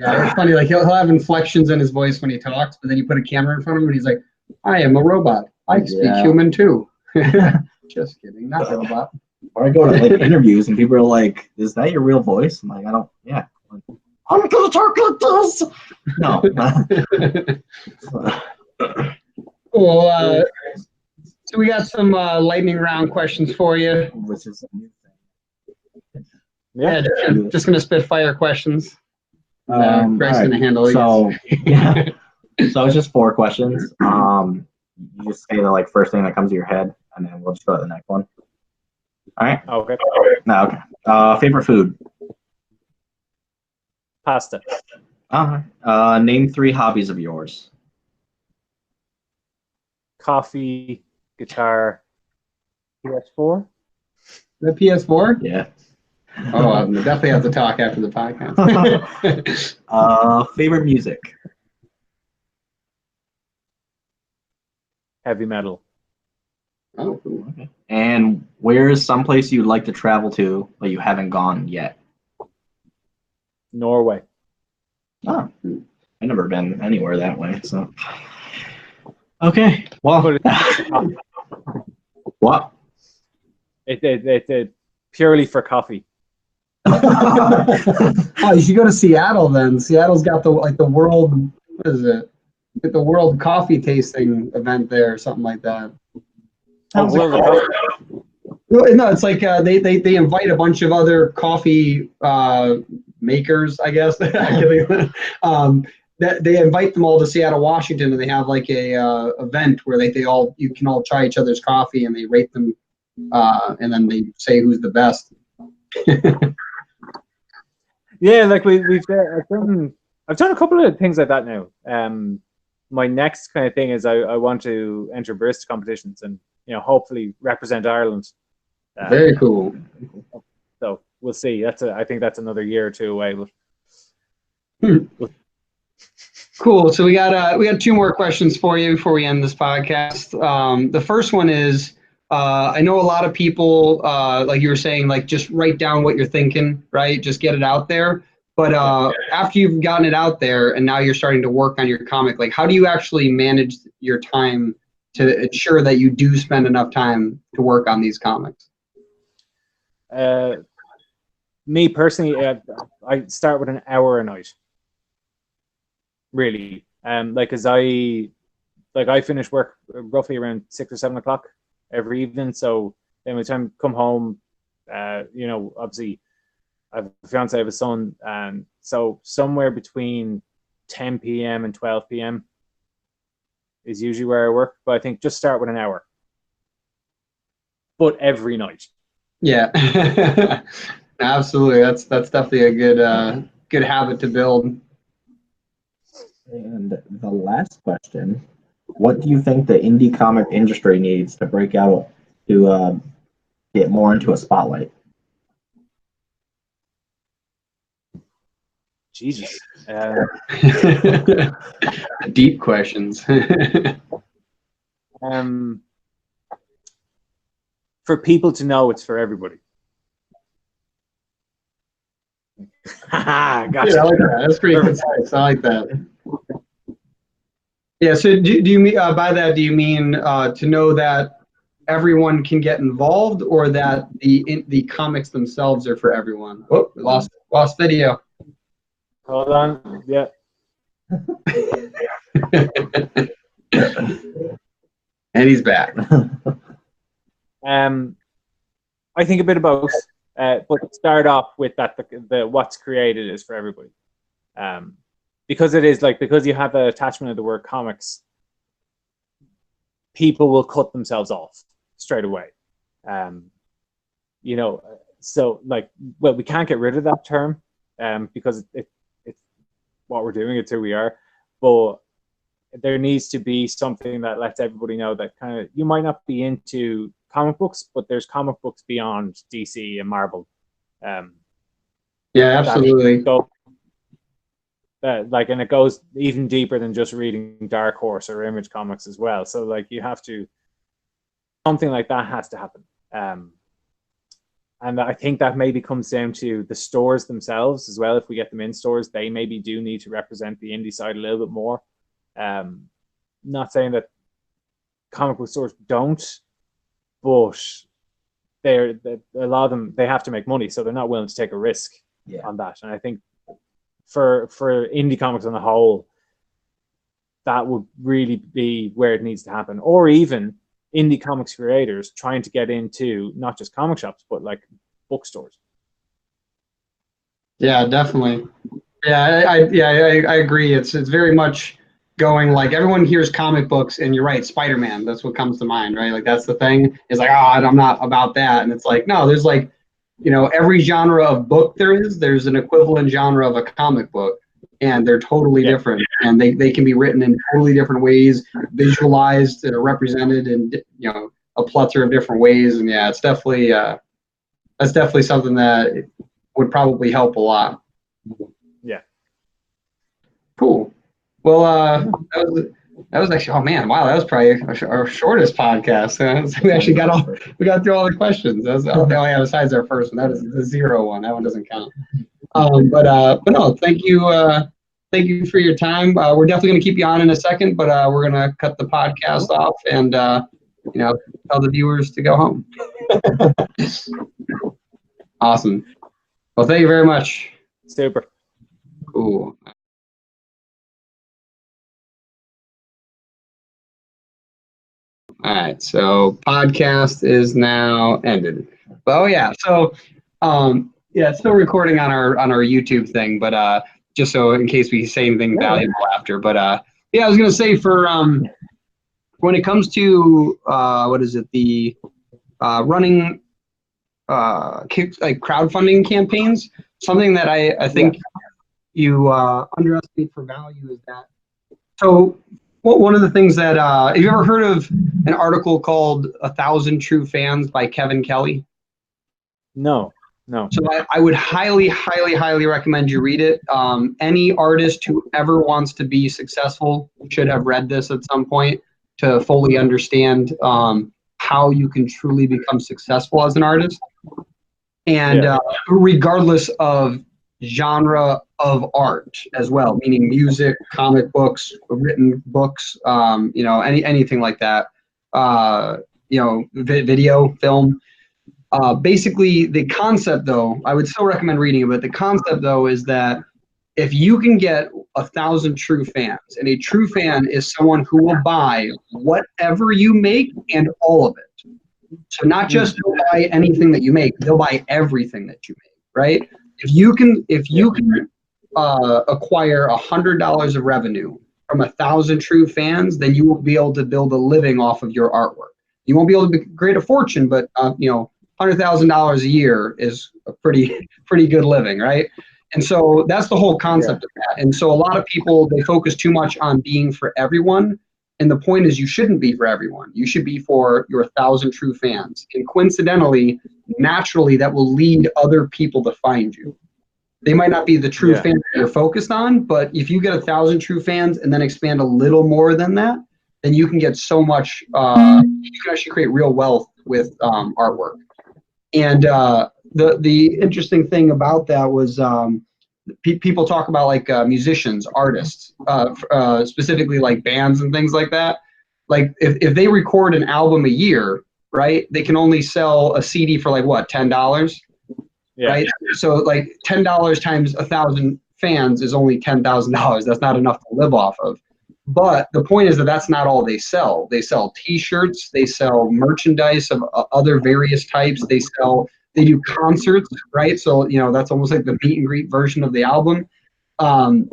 Yeah, it's funny. Like he'll have inflections in his voice when he talks, but then you put a camera in front of him and he's like, I am a robot. I speak human too. Just kidding. Not a robot. Or I go to like interviews and people are like, is that your real voice? I'm like, I don't, yeah. I'm gonna talk like this. No. Cool. So we got some lightning round questions for you. Which is a new thing. Yeah, just gonna spit fire questions. Greg's right. gonna handle it. So yeah. So it's just 4 questions. You just say the like first thing that comes to your head, and then we'll just go to the next one. All right. Okay. No, okay. Favorite food. Pasta. Name 3 hobbies of yours. Coffee, guitar, PS4. The PS4? Yeah. Oh, I'll definitely have to talk after the podcast. Favorite music. Heavy metal. Oh, cool. Okay. And where is someplace you'd like to travel to, but you haven't gone yet? Norway. Oh, I've never been anywhere that way. So, okay. Well, what? It purely for coffee. Oh, you should go to Seattle then. Seattle's got the world. What is it? Get the world coffee tasting event there, or something like that. Oh, No, it's like they invite a bunch of other coffee makers, I guess. That they invite them all to Seattle, Washington, and they have like a event where you can all try each other's coffee and they rate them, and then they say who's the best. Yeah, like I've done a couple of things like that now. My next kind of thing is I want to enter barista competitions and hopefully represent Ireland. Very cool. So we'll see. I think that's another year or two away. But Cool. So we got 2 more questions for you before we end this podcast. The first one is, I know a lot of people, like you were saying, like just write down what you're thinking, right? Just get it out there. But after you've gotten it out there and now you're starting to work on your comic, like how do you actually manage your time to ensure that you do spend enough time to work on these comics? Me personally, I start with an hour a night. Really, as I finish work roughly around 6 or 7 o'clock every evening. So then by the time I come home, obviously I have a fiance, I have a son, and so somewhere between 10 p.m. and 12 p.m. is usually where I work. But I think just start with an hour, but every night. Yeah, absolutely. That's definitely a good habit to build. And the last question, what do you think the indie comic industry needs to break out to get more into a spotlight? Jesus. Deep questions. For people to know it's for everybody. Gotcha. Yeah, I like that. That's pretty concise. I like that. Yeah. So do you mean by that? Do you mean to know that everyone can get involved, or that the comics themselves are for everyone? Oh, we lost video. Hold on. Yeah. And he's back. I think a bit of both, but start off with that the what's created is for everybody. Because it is because you have the attachment of the word comics, people will cut themselves off straight away. So we can't get rid of that term because it's what we're doing, it's who we are. But there needs to be something that lets everybody know that kind of you might not be into comic books, but there's comic books beyond DC and Marvel. Yeah, absolutely. And it goes even deeper than just reading Dark Horse or Image Comics as well. So you have to, something like that has to happen. And I think that maybe comes down to the stores themselves as well. If we get them in stores, they maybe do need to represent the indie side a little bit more. Not saying that comic book stores don't, but a lot of them, they have to make money, so they're not willing to take a risk on that. And I think for indie comics on the whole, that would really be where it needs to happen. Or even indie comics creators trying to get into not just comic shops, but bookstores. Yeah, definitely. Yeah, I agree. It's very much going everyone hears comic books, and you're right, Spider-Man, that's what comes to mind, right? That's the thing. It's I'm not about that. And it's no, there's every genre of book there's an equivalent genre of a comic book, and they're totally different, and they can be written in totally different ways, visualized and represented in a plethora of different ways. And yeah, it's definitely that's definitely something that would probably help a lot. Yeah. Cool. Well, that was actually, oh man, wow, that was probably our shortest podcast. We actually got through all the questions. That was besides our first one. That is the 0 one. That one doesn't count. But no, thank you for your time. We're definitely going to keep you on in a second, but we're going to cut the podcast off and tell the viewers to go home. Awesome. Well, thank you very much. Super. Cool. All right, so podcast is now ended. Oh yeah, so it's still recording on our YouTube thing, but just so in case we say anything valuable after. But I was gonna say for when it comes to the running like crowdfunding campaigns, something that I think you underestimate for value is that. So one of the things that have you ever heard of an article called 1,000 True Fans by Kevin Kelly? No. So I would highly recommend you read it. Any artist who ever wants to be successful should have read this at some point to fully understand how you can truly become successful as an artist. And regardless of genre of art as well, meaning music, comic books, written books, anything like that, video, film. Basically, the concept, though, I would still recommend reading it, but the concept, though, is that if you can get 1,000 true fans, and a true fan is someone who will buy whatever you make and all of it. So not just buy anything that you make, they'll buy everything that you make, right? If you can acquire $100 of revenue from 1,000 true fans, then you will be able to build a living off of your artwork. You won't be able to create a fortune, but $100,000 a year is a pretty good living, right? And so that's the whole concept of that. And so a lot of people, they focus too much on being for everyone. And the point is, you shouldn't be for everyone. You should be for your 1,000 true fans. And coincidentally, naturally, that will lead other people to find you. They might not be the true fans that you're focused on, but if you get 1,000 true fans and then expand a little more than that, then you can get so much, you can actually create real wealth with artwork. And the interesting thing about that was people talk about like musicians, artists, specifically like bands and things like that. Like if they record an album a year, right, they can only sell a CD for like what, $10? Right? So like $10 times 1,000 fans is only $10,000. That's not enough to live off of. But the point is that that's not all they sell. They sell T-shirts, they sell merchandise of other various types. They do concerts, right? So that's almost like the meet and greet version of the album. And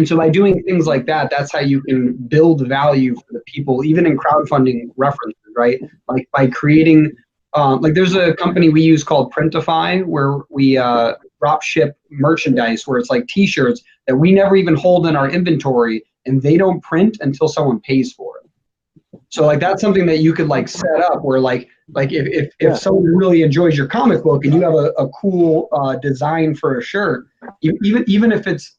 so by doing things like that, that's how you can build value for the people, even in crowdfunding references, right? Like by creating, like there's a company we use called Printify, where we drop ship merchandise, where it's like T-shirts that we never even hold in our inventory, and they don't print until someone pays for it. So like that's something that you could like set up where like if someone really enjoys your comic book and you have a cool design for a shirt, even if it's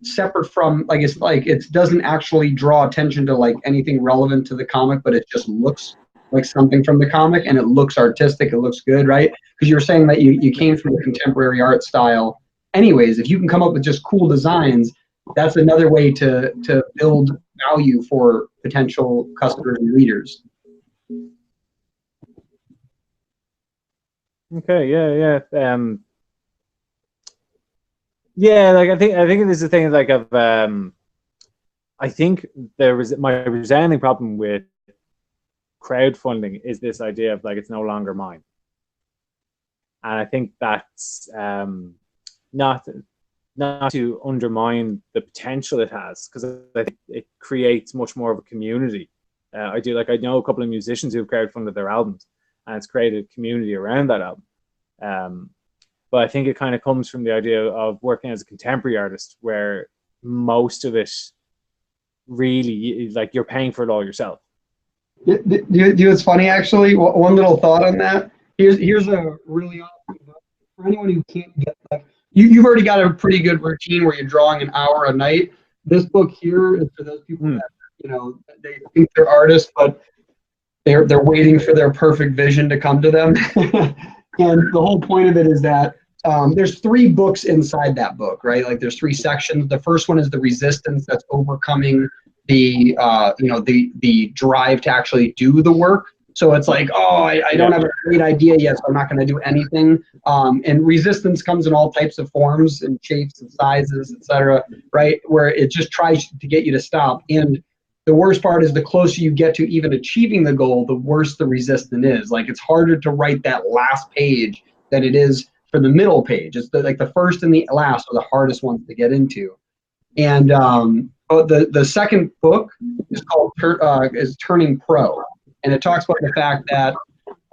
separate from it doesn't actually draw attention to like anything relevant to the comic, but it just looks like something from the comic and it looks artistic, it looks good, right? Because you were saying that you came from the contemporary art style. Anyways, if you can come up with just cool designs, that's another way to build value for potential customers and readers. Okay, like I think it is the thing like of I think there was my resounding problem with crowdfunding is this idea of like it's no longer mine, and I think that's not to undermine the potential it has, because I think it creates much more of a community. I know a couple of musicians who've crowdfunded their albums, and it's created a community around that album. But I think it kind of comes from the idea of working as a contemporary artist, where most of it really, like, you're paying for it all yourself. Do you know what's funny, actually? One little thought on that. Here's a really awesome book for anyone who can't get, like, you've already got a pretty good routine where you're drawing an hour a night. This book here is for those people that, you know, they think they're artists, but they're waiting for their perfect vision to come to them. And the whole point of it is that there's 3 books inside that book, right? Like, there's 3 sections. The first one is the resistance, that's overcoming the the drive to actually do the work. So it's like, oh, I don't have a great idea yet, so I'm not going to do anything. And resistance comes in all types of forms and shapes and sizes, etc., right? Where it just tries to get you to stop. And the worst part is, the closer you get to even achieving the goal, the worse the resistance is. Like, it's harder to write that last page than it is for the middle page. It's like the first and the last are the hardest ones to get into. And the second book is called Turning Pro, and it talks about the fact that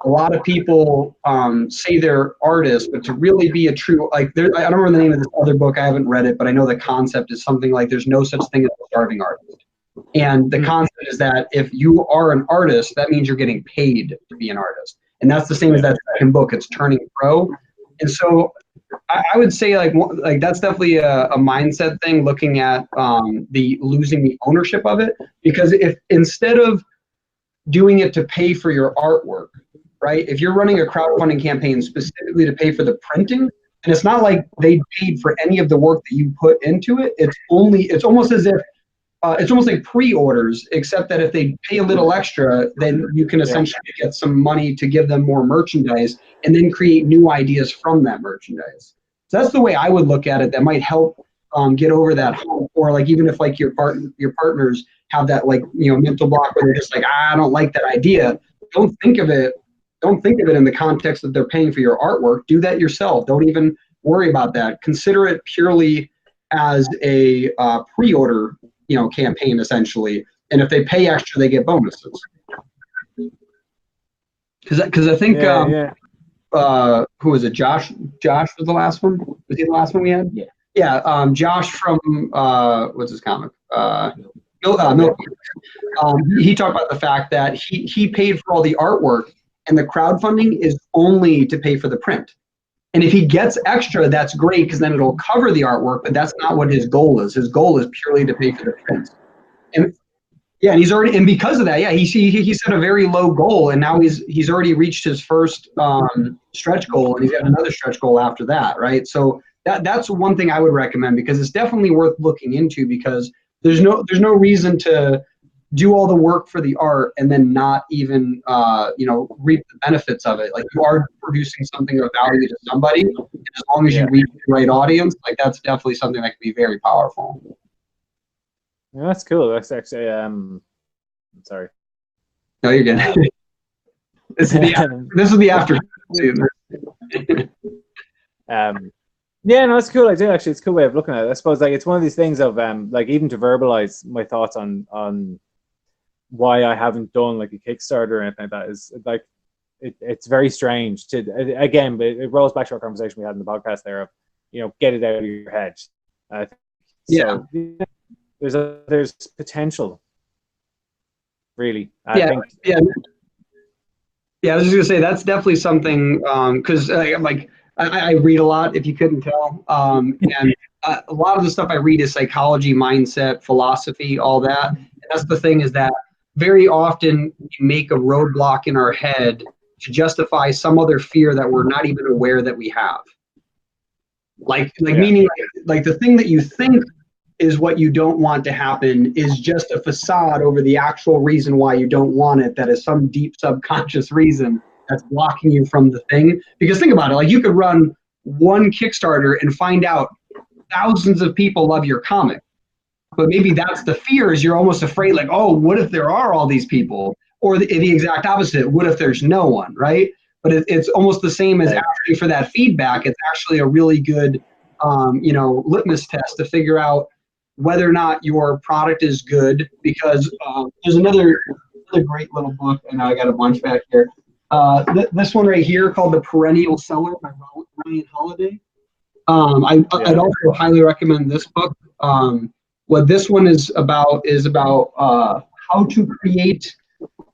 a lot of people say they're artists, but to really be a true, like, I don't remember the name of this other book, I haven't read it, but I know the concept is something like, there's no such thing as a starving artist. And the concept is that if you are an artist, that means you're getting paid to be an artist. And that's the same as that second book, it's Turning Pro. And so I would say, like that's definitely a mindset thing, looking at the losing the ownership of it. Because if instead of doing it to pay for your artwork, right, if you're running a crowdfunding campaign specifically to pay for the printing, and it's not like they paid for any of the work that you put into it, it's almost as if it's almost like pre-orders, except that if they pay a little extra, then you can essentially get some money to give them more merchandise and then create new ideas from that merchandise. So that's the way I would look at it. That might help get over that hump. Or, like, even if, like, your partners have that, like, you know, mental block where they're just like, I don't like that idea. Don't think of it in the context that they're paying for your artwork. Do that yourself. Don't even worry about that. Consider it purely as a pre-order, you know, campaign, essentially. And if they pay extra, they get bonuses. Because I think who was it? Josh was the last one. Was he the last one we had? Yeah. Josh from what's his comic? Milk. He talked about the fact that he paid for all the artwork, and the crowdfunding is only to pay for the print. And if he gets extra, that's great, because then it'll cover the artwork, but that's not what his goal is. His goal is purely to pay for the prints. And and because of that, he set a very low goal, and now he's already reached his first stretch goal, and he's got another stretch goal after that, right? So that's one thing I would recommend, because it's definitely worth looking into, because there's no reason to do all the work for the art and then not even reap the benefits of it. Like, you are producing something of value to somebody, and as long as you reach the right audience, like, that's definitely something that can be very powerful. Yeah, that's cool. That's actually sorry. No, you're good. This is the after. Yeah, no, it's cool. I do actually. It's a cool way of looking at it. I suppose, like, it's one of these things of like, even to verbalize my thoughts on why I haven't done, like, a Kickstarter or anything like that, is, like, it's very strange to, again, but it rolls back to our conversation we had in the podcast there of, you know, get it out of your head. So, there's potential, really. I think. Yeah, I was just gonna say, that's definitely something, because I read a lot, if you couldn't tell, and a lot of the stuff I read is psychology, mindset, philosophy, all that. And that's the thing, is that very often we make a roadblock in our head to justify some other fear that we're not even aware that we have. Meaning, like the thing that you think is what you don't want to happen is just a facade over the actual reason why you don't want it. That is some deep subconscious reason that's blocking you from the thing. Because think about it, like, you could run one Kickstarter and find out thousands of people love your comic. But maybe that's the fear, is you're almost afraid, like, oh, what if there are all these people? Or the exact opposite, what if there's no one, right? But it's almost the same as asking for that feedback. It's actually a really good litmus test to figure out whether or not your product is good. Because there's another great little book, and now I got a bunch back here. This one right here called The Perennial Seller by Ryan Holiday. I'd also highly recommend this book. What this one is about how to create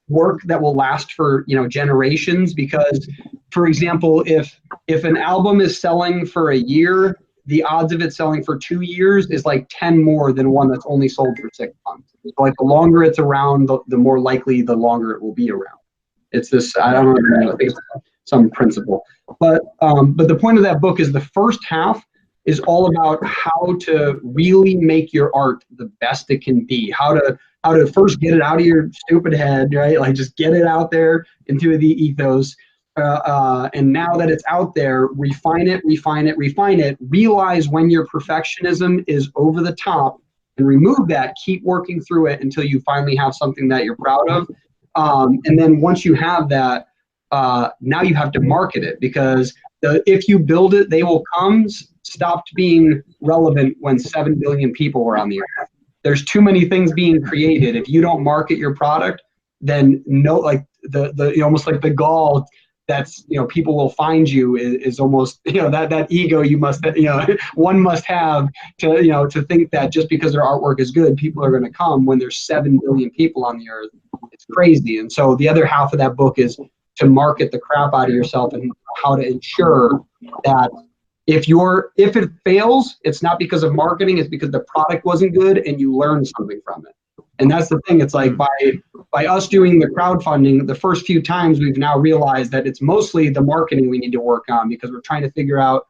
work that will last for generations. Because, for example, if an album is selling for a year, the odds of it selling for 2 years is like 10 more than one that's only sold for 6 months. So like the longer it's around, the more likely the longer it will be around. It's this, I don't know, I think it's some principle. But the point of that book is the first half is all about how to really make your art the best it can be. How to first get it out of your stupid head, right? Like just get it out there into the ethos. And now that it's out there, refine it. Realize when your perfectionism is over the top and remove that. Keep working through it until you finally have something that you're proud of. And then once you have that, now you have to market it, because if you build it, they will come stopped being relevant when 7 billion people were on the earth. There's too many things being created. If you don't market your product, then almost like the gall that's people will find you is almost that ego you must one must have to think that just because their artwork is good, people are going to come when there's 7 billion people on the earth. It's crazy. And so the other half of that book is to market the crap out of yourself and how to ensure that if it fails, it's not because of marketing, it's because the product wasn't good and you learned something from it. And that's the thing. It's like by us doing the crowdfunding, the first few times we've now realized that it's mostly the marketing we need to work on, because we're trying to figure out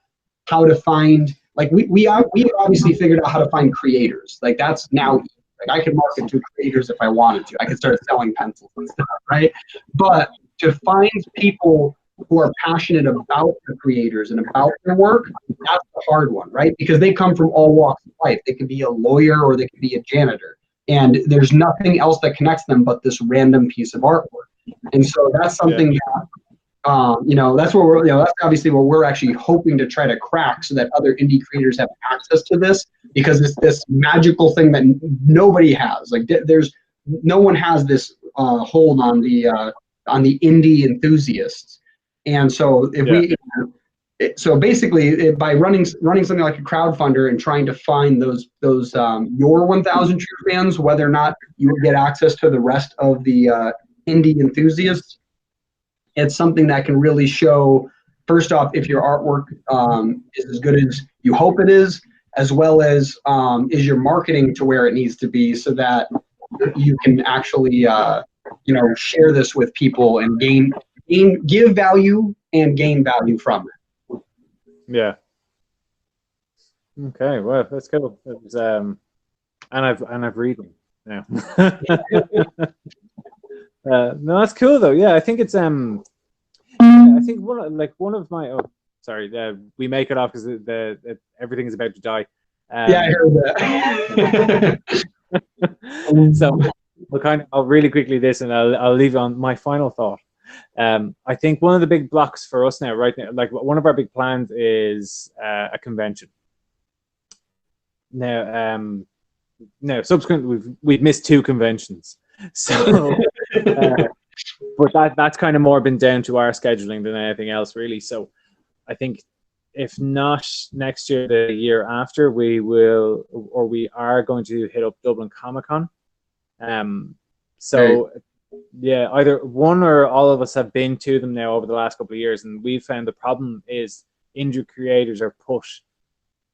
how to find, like we obviously figured out how to find creators. Like that's now, like I could market to creators if I wanted to. I could start selling pencils and stuff, right? But to find people who are passionate about the creators and about their work, that's the hard one, right? Because they come from all walks of life. They could be a lawyer or they could be a janitor. And there's nothing else that connects them but this random piece of artwork. And so that's something that, that's where we're, that's obviously where we're actually hoping to try to crack, so that other indie creators have access to this, because it's this magical thing that nobody has. Like no one has this hold on the indie enthusiasts. And so so basically, by running something like a crowdfunder and trying to find those your 1,000 true fans, whether or not you get access to the rest of the indie enthusiasts, it's something that can really show, first off, if your artwork is as good as you hope it is, as well as is your marketing to where it needs to be, so that you can actually share this with people and give value and gain value from it. Yeah. Okay. Well, that's cool. It was, and I've read them now. No, that's cool though. Yeah, I think it's I think one of my we make it off because everything is about to die. Yeah, I heard that. So I'll really quickly this, and I'll leave on my final thought. I think one of the big blocks for us now, right now, like one of our big plans is a convention. Now, subsequently we've missed 2 conventions, so but that's kind of more been down to our scheduling than anything else, really. So I think if not next year, the year after, we are going to hit up Dublin Comic Con. So. Right. Yeah, either one or all of us have been to them now over the last couple of years, and we've found the problem is indie creators are pushed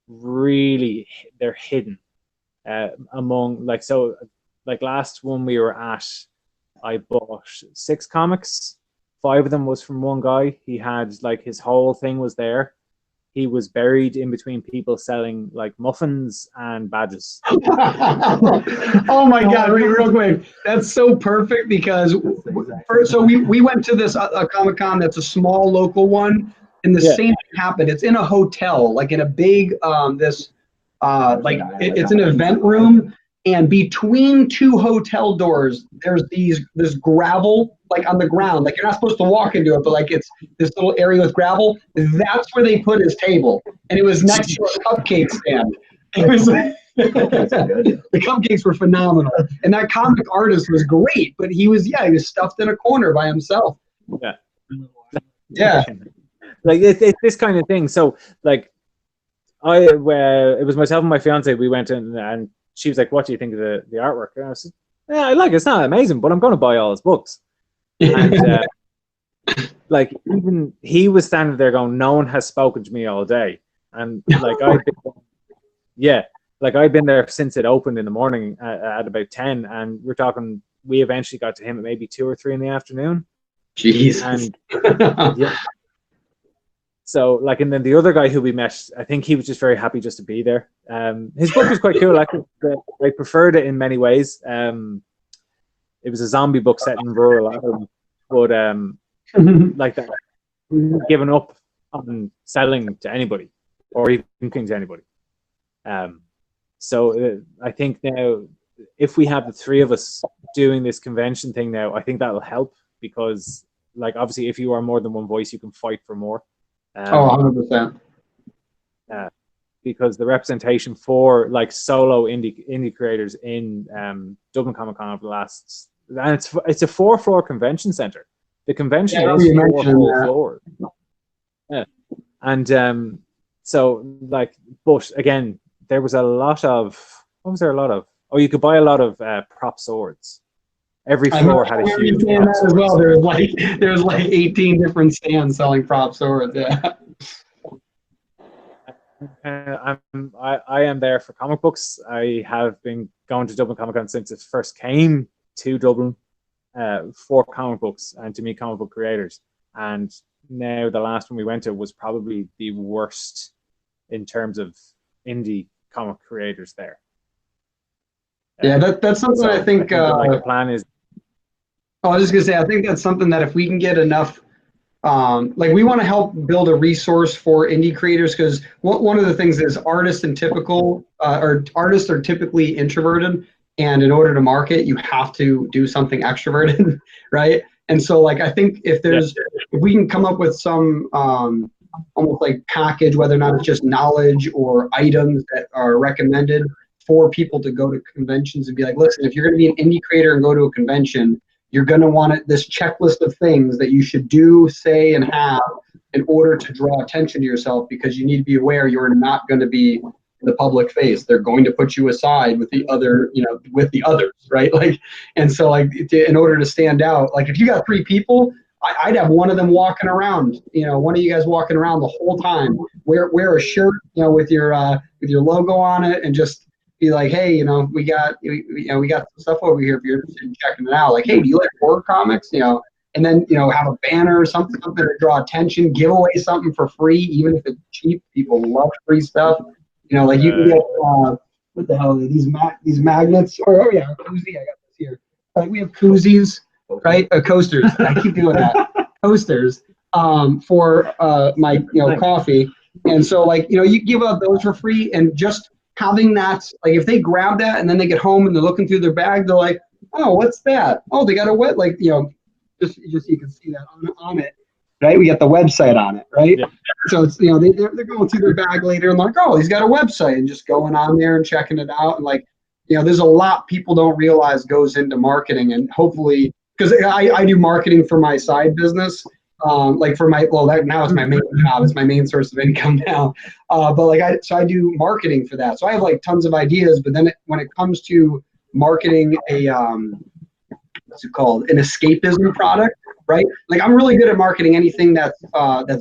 really, they're hidden among, like last one we were at, I bought 6 comics, 5 of them was from one guy. He had his whole thing was there. He was buried in between people selling muffins and badges. Oh my God, real quick. That's so perfect, because we went to this Comic-Con that's a small local one, and the same thing happened. It's in a hotel, in a big, it's an event room, and between 2 hotel doors, there's this gravel, on the ground. You're not supposed to walk into it, but it's this little area with gravel. That's where they put his table. And it was next to a cupcake stand. It was the cupcakes were phenomenal. And that comic artist was great, but he was stuffed in a corner by himself. Yeah. Yeah. Like it's this kind of thing. So like it was myself and my fiance. We went in and she was like, "What do you think of the artwork?" And I said, "Yeah, I like it. It's not amazing, but I'm going to buy all his books." And like even he was standing there going, "No one has spoken to me all day," and like I've been there since it opened in the morning at about 10, and we're talking. We eventually got to him at maybe 2 or 3 in the afternoon. Jesus. And yeah. So like, and then the other guy who we met, I think he was just very happy just to be there. His book was quite cool. I preferred it in many ways. It was a zombie book set in rural Ireland, but like that, given up on selling to anybody or even thinking to anybody. So I think now, if we have the 3 of us doing this convention thing now, I think that'll help because, like, obviously, if you are more than one voice, you can fight for more. 100%. Because the representation for like solo indie creators in Dublin Comic Con over the last, and it's a 4-floor convention center. The convention is 4 full floors. Yeah, and so like, but again, there was a lot of. What was there a lot of? Oh, you could buy a lot of prop swords. Every floor had a huge prop as sword. well. There's like 18 different stands selling prop swords. Yeah. I am there for comic books. I have been going to Dublin Comic Con since it first came to Dublin for comic books and to meet comic book creators. And now the last one we went to was probably the worst in terms of indie comic creators there. Yeah, that's something So I think like the plan is. I was just gonna say, I think that's something that if we can get enough, like we want to help build a resource for indie creators, because one of the things is artists are typically introverted, and in order to market, you have to do something extroverted, right? And so like I think if we can come up with some almost like package, whether or not it's just knowledge or items that are recommended for people to go to conventions and be like, listen, if you're going to be an indie creator and go to a convention, you're going to want this checklist of things that you should do, say, and have in order to draw attention to yourself, because you need to be aware you're not going to be the public face. They're going to put you aside with the other, with the others, right? Like, and so like in order to stand out, like if you got 3 people, I'd have one of them walking around, one of you guys walking around the whole time, wear a shirt, with your logo on it, and just be like, hey, we got some stuff over here if you're interested in checking it out. Like, hey, do you like horror comics? And then have a banner or something to draw attention, give away something for free, even if it's cheap. People love free stuff. Like you can get what the hell are these magnets? Or a koozie. I got this here. Like we have koozies, right? Coasters. I keep doing that. Coasters for my coffee. And so like you give out those for free, and just having that, like if they grab that and then they get home and they're looking through their bag, they're like, oh, what's that? Oh, they got a wet, like, just you can see that on it, right? We got the website on it, right? Yeah. So it's, they're going through their bag later and like, oh, he's got a website, and just going on there and checking it out. And like, there's a lot people don't realize goes into marketing, and hopefully, because I do marketing for my side business. Like for now it's my main job, it's my main source of income now. But like I do marketing for that. So I have like tons of ideas, but then when it comes to marketing a what's it called? An escapism product, right? Like I'm really good at marketing anything that's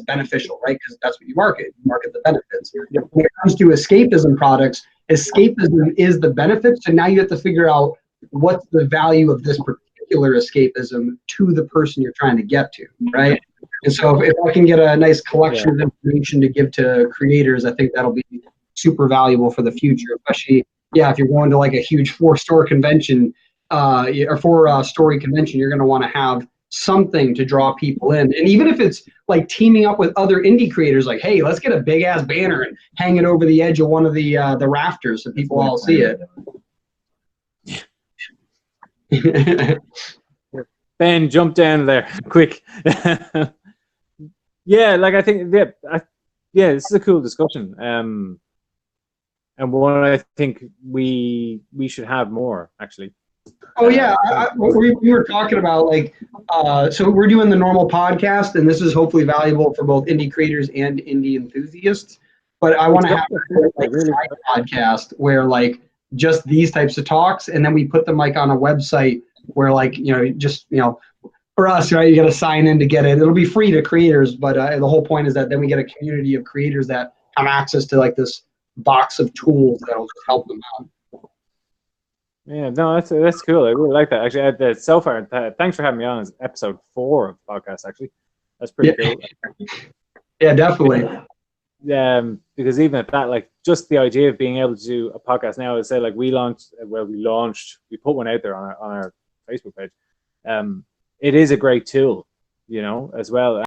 beneficial, right? Because that's what you market. You market the benefits. When it comes to escapism products, escapism is the benefits, and now you have to figure out what's the value of this particular escapism to the person you're trying to get to, right? And so if I can get a nice collection of information to give to creators, I think that'll be super valuable for the future, especially, if you're going to like a huge 4-store convention or 4-story convention, you're going to want to have something to draw people in. And even if it's like teaming up with other indie creators, like, hey, let's get a big ass banner and hang it over the edge of one of the rafters so people all see it. Ben, jump down there quick. Like I think this is a cool discussion, and one I think we should have more, actually. Oh yeah, we were talking about like, so we're doing the normal podcast, and this is hopefully valuable for both indie creators and indie enthusiasts. But I want to have like a side podcast where like just these types of talks, and then we put them like on a website where like just for us, right? You got to sign in to get it. It'll be free to creators, but the whole point is that then we get a community of creators that have access to like this box of tools that'll just help them out. Yeah, no, that's cool. I really like that. Actually, so far, thanks for having me on. It's episode 4 of the podcast. Actually, that's pretty cool. Yeah, definitely. Because even at that, like, just the idea of being able to do a podcast now, is say like we put one out there on our Facebook page. It is a great tool, as well.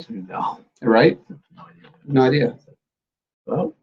No. Right? No idea. No idea. Well,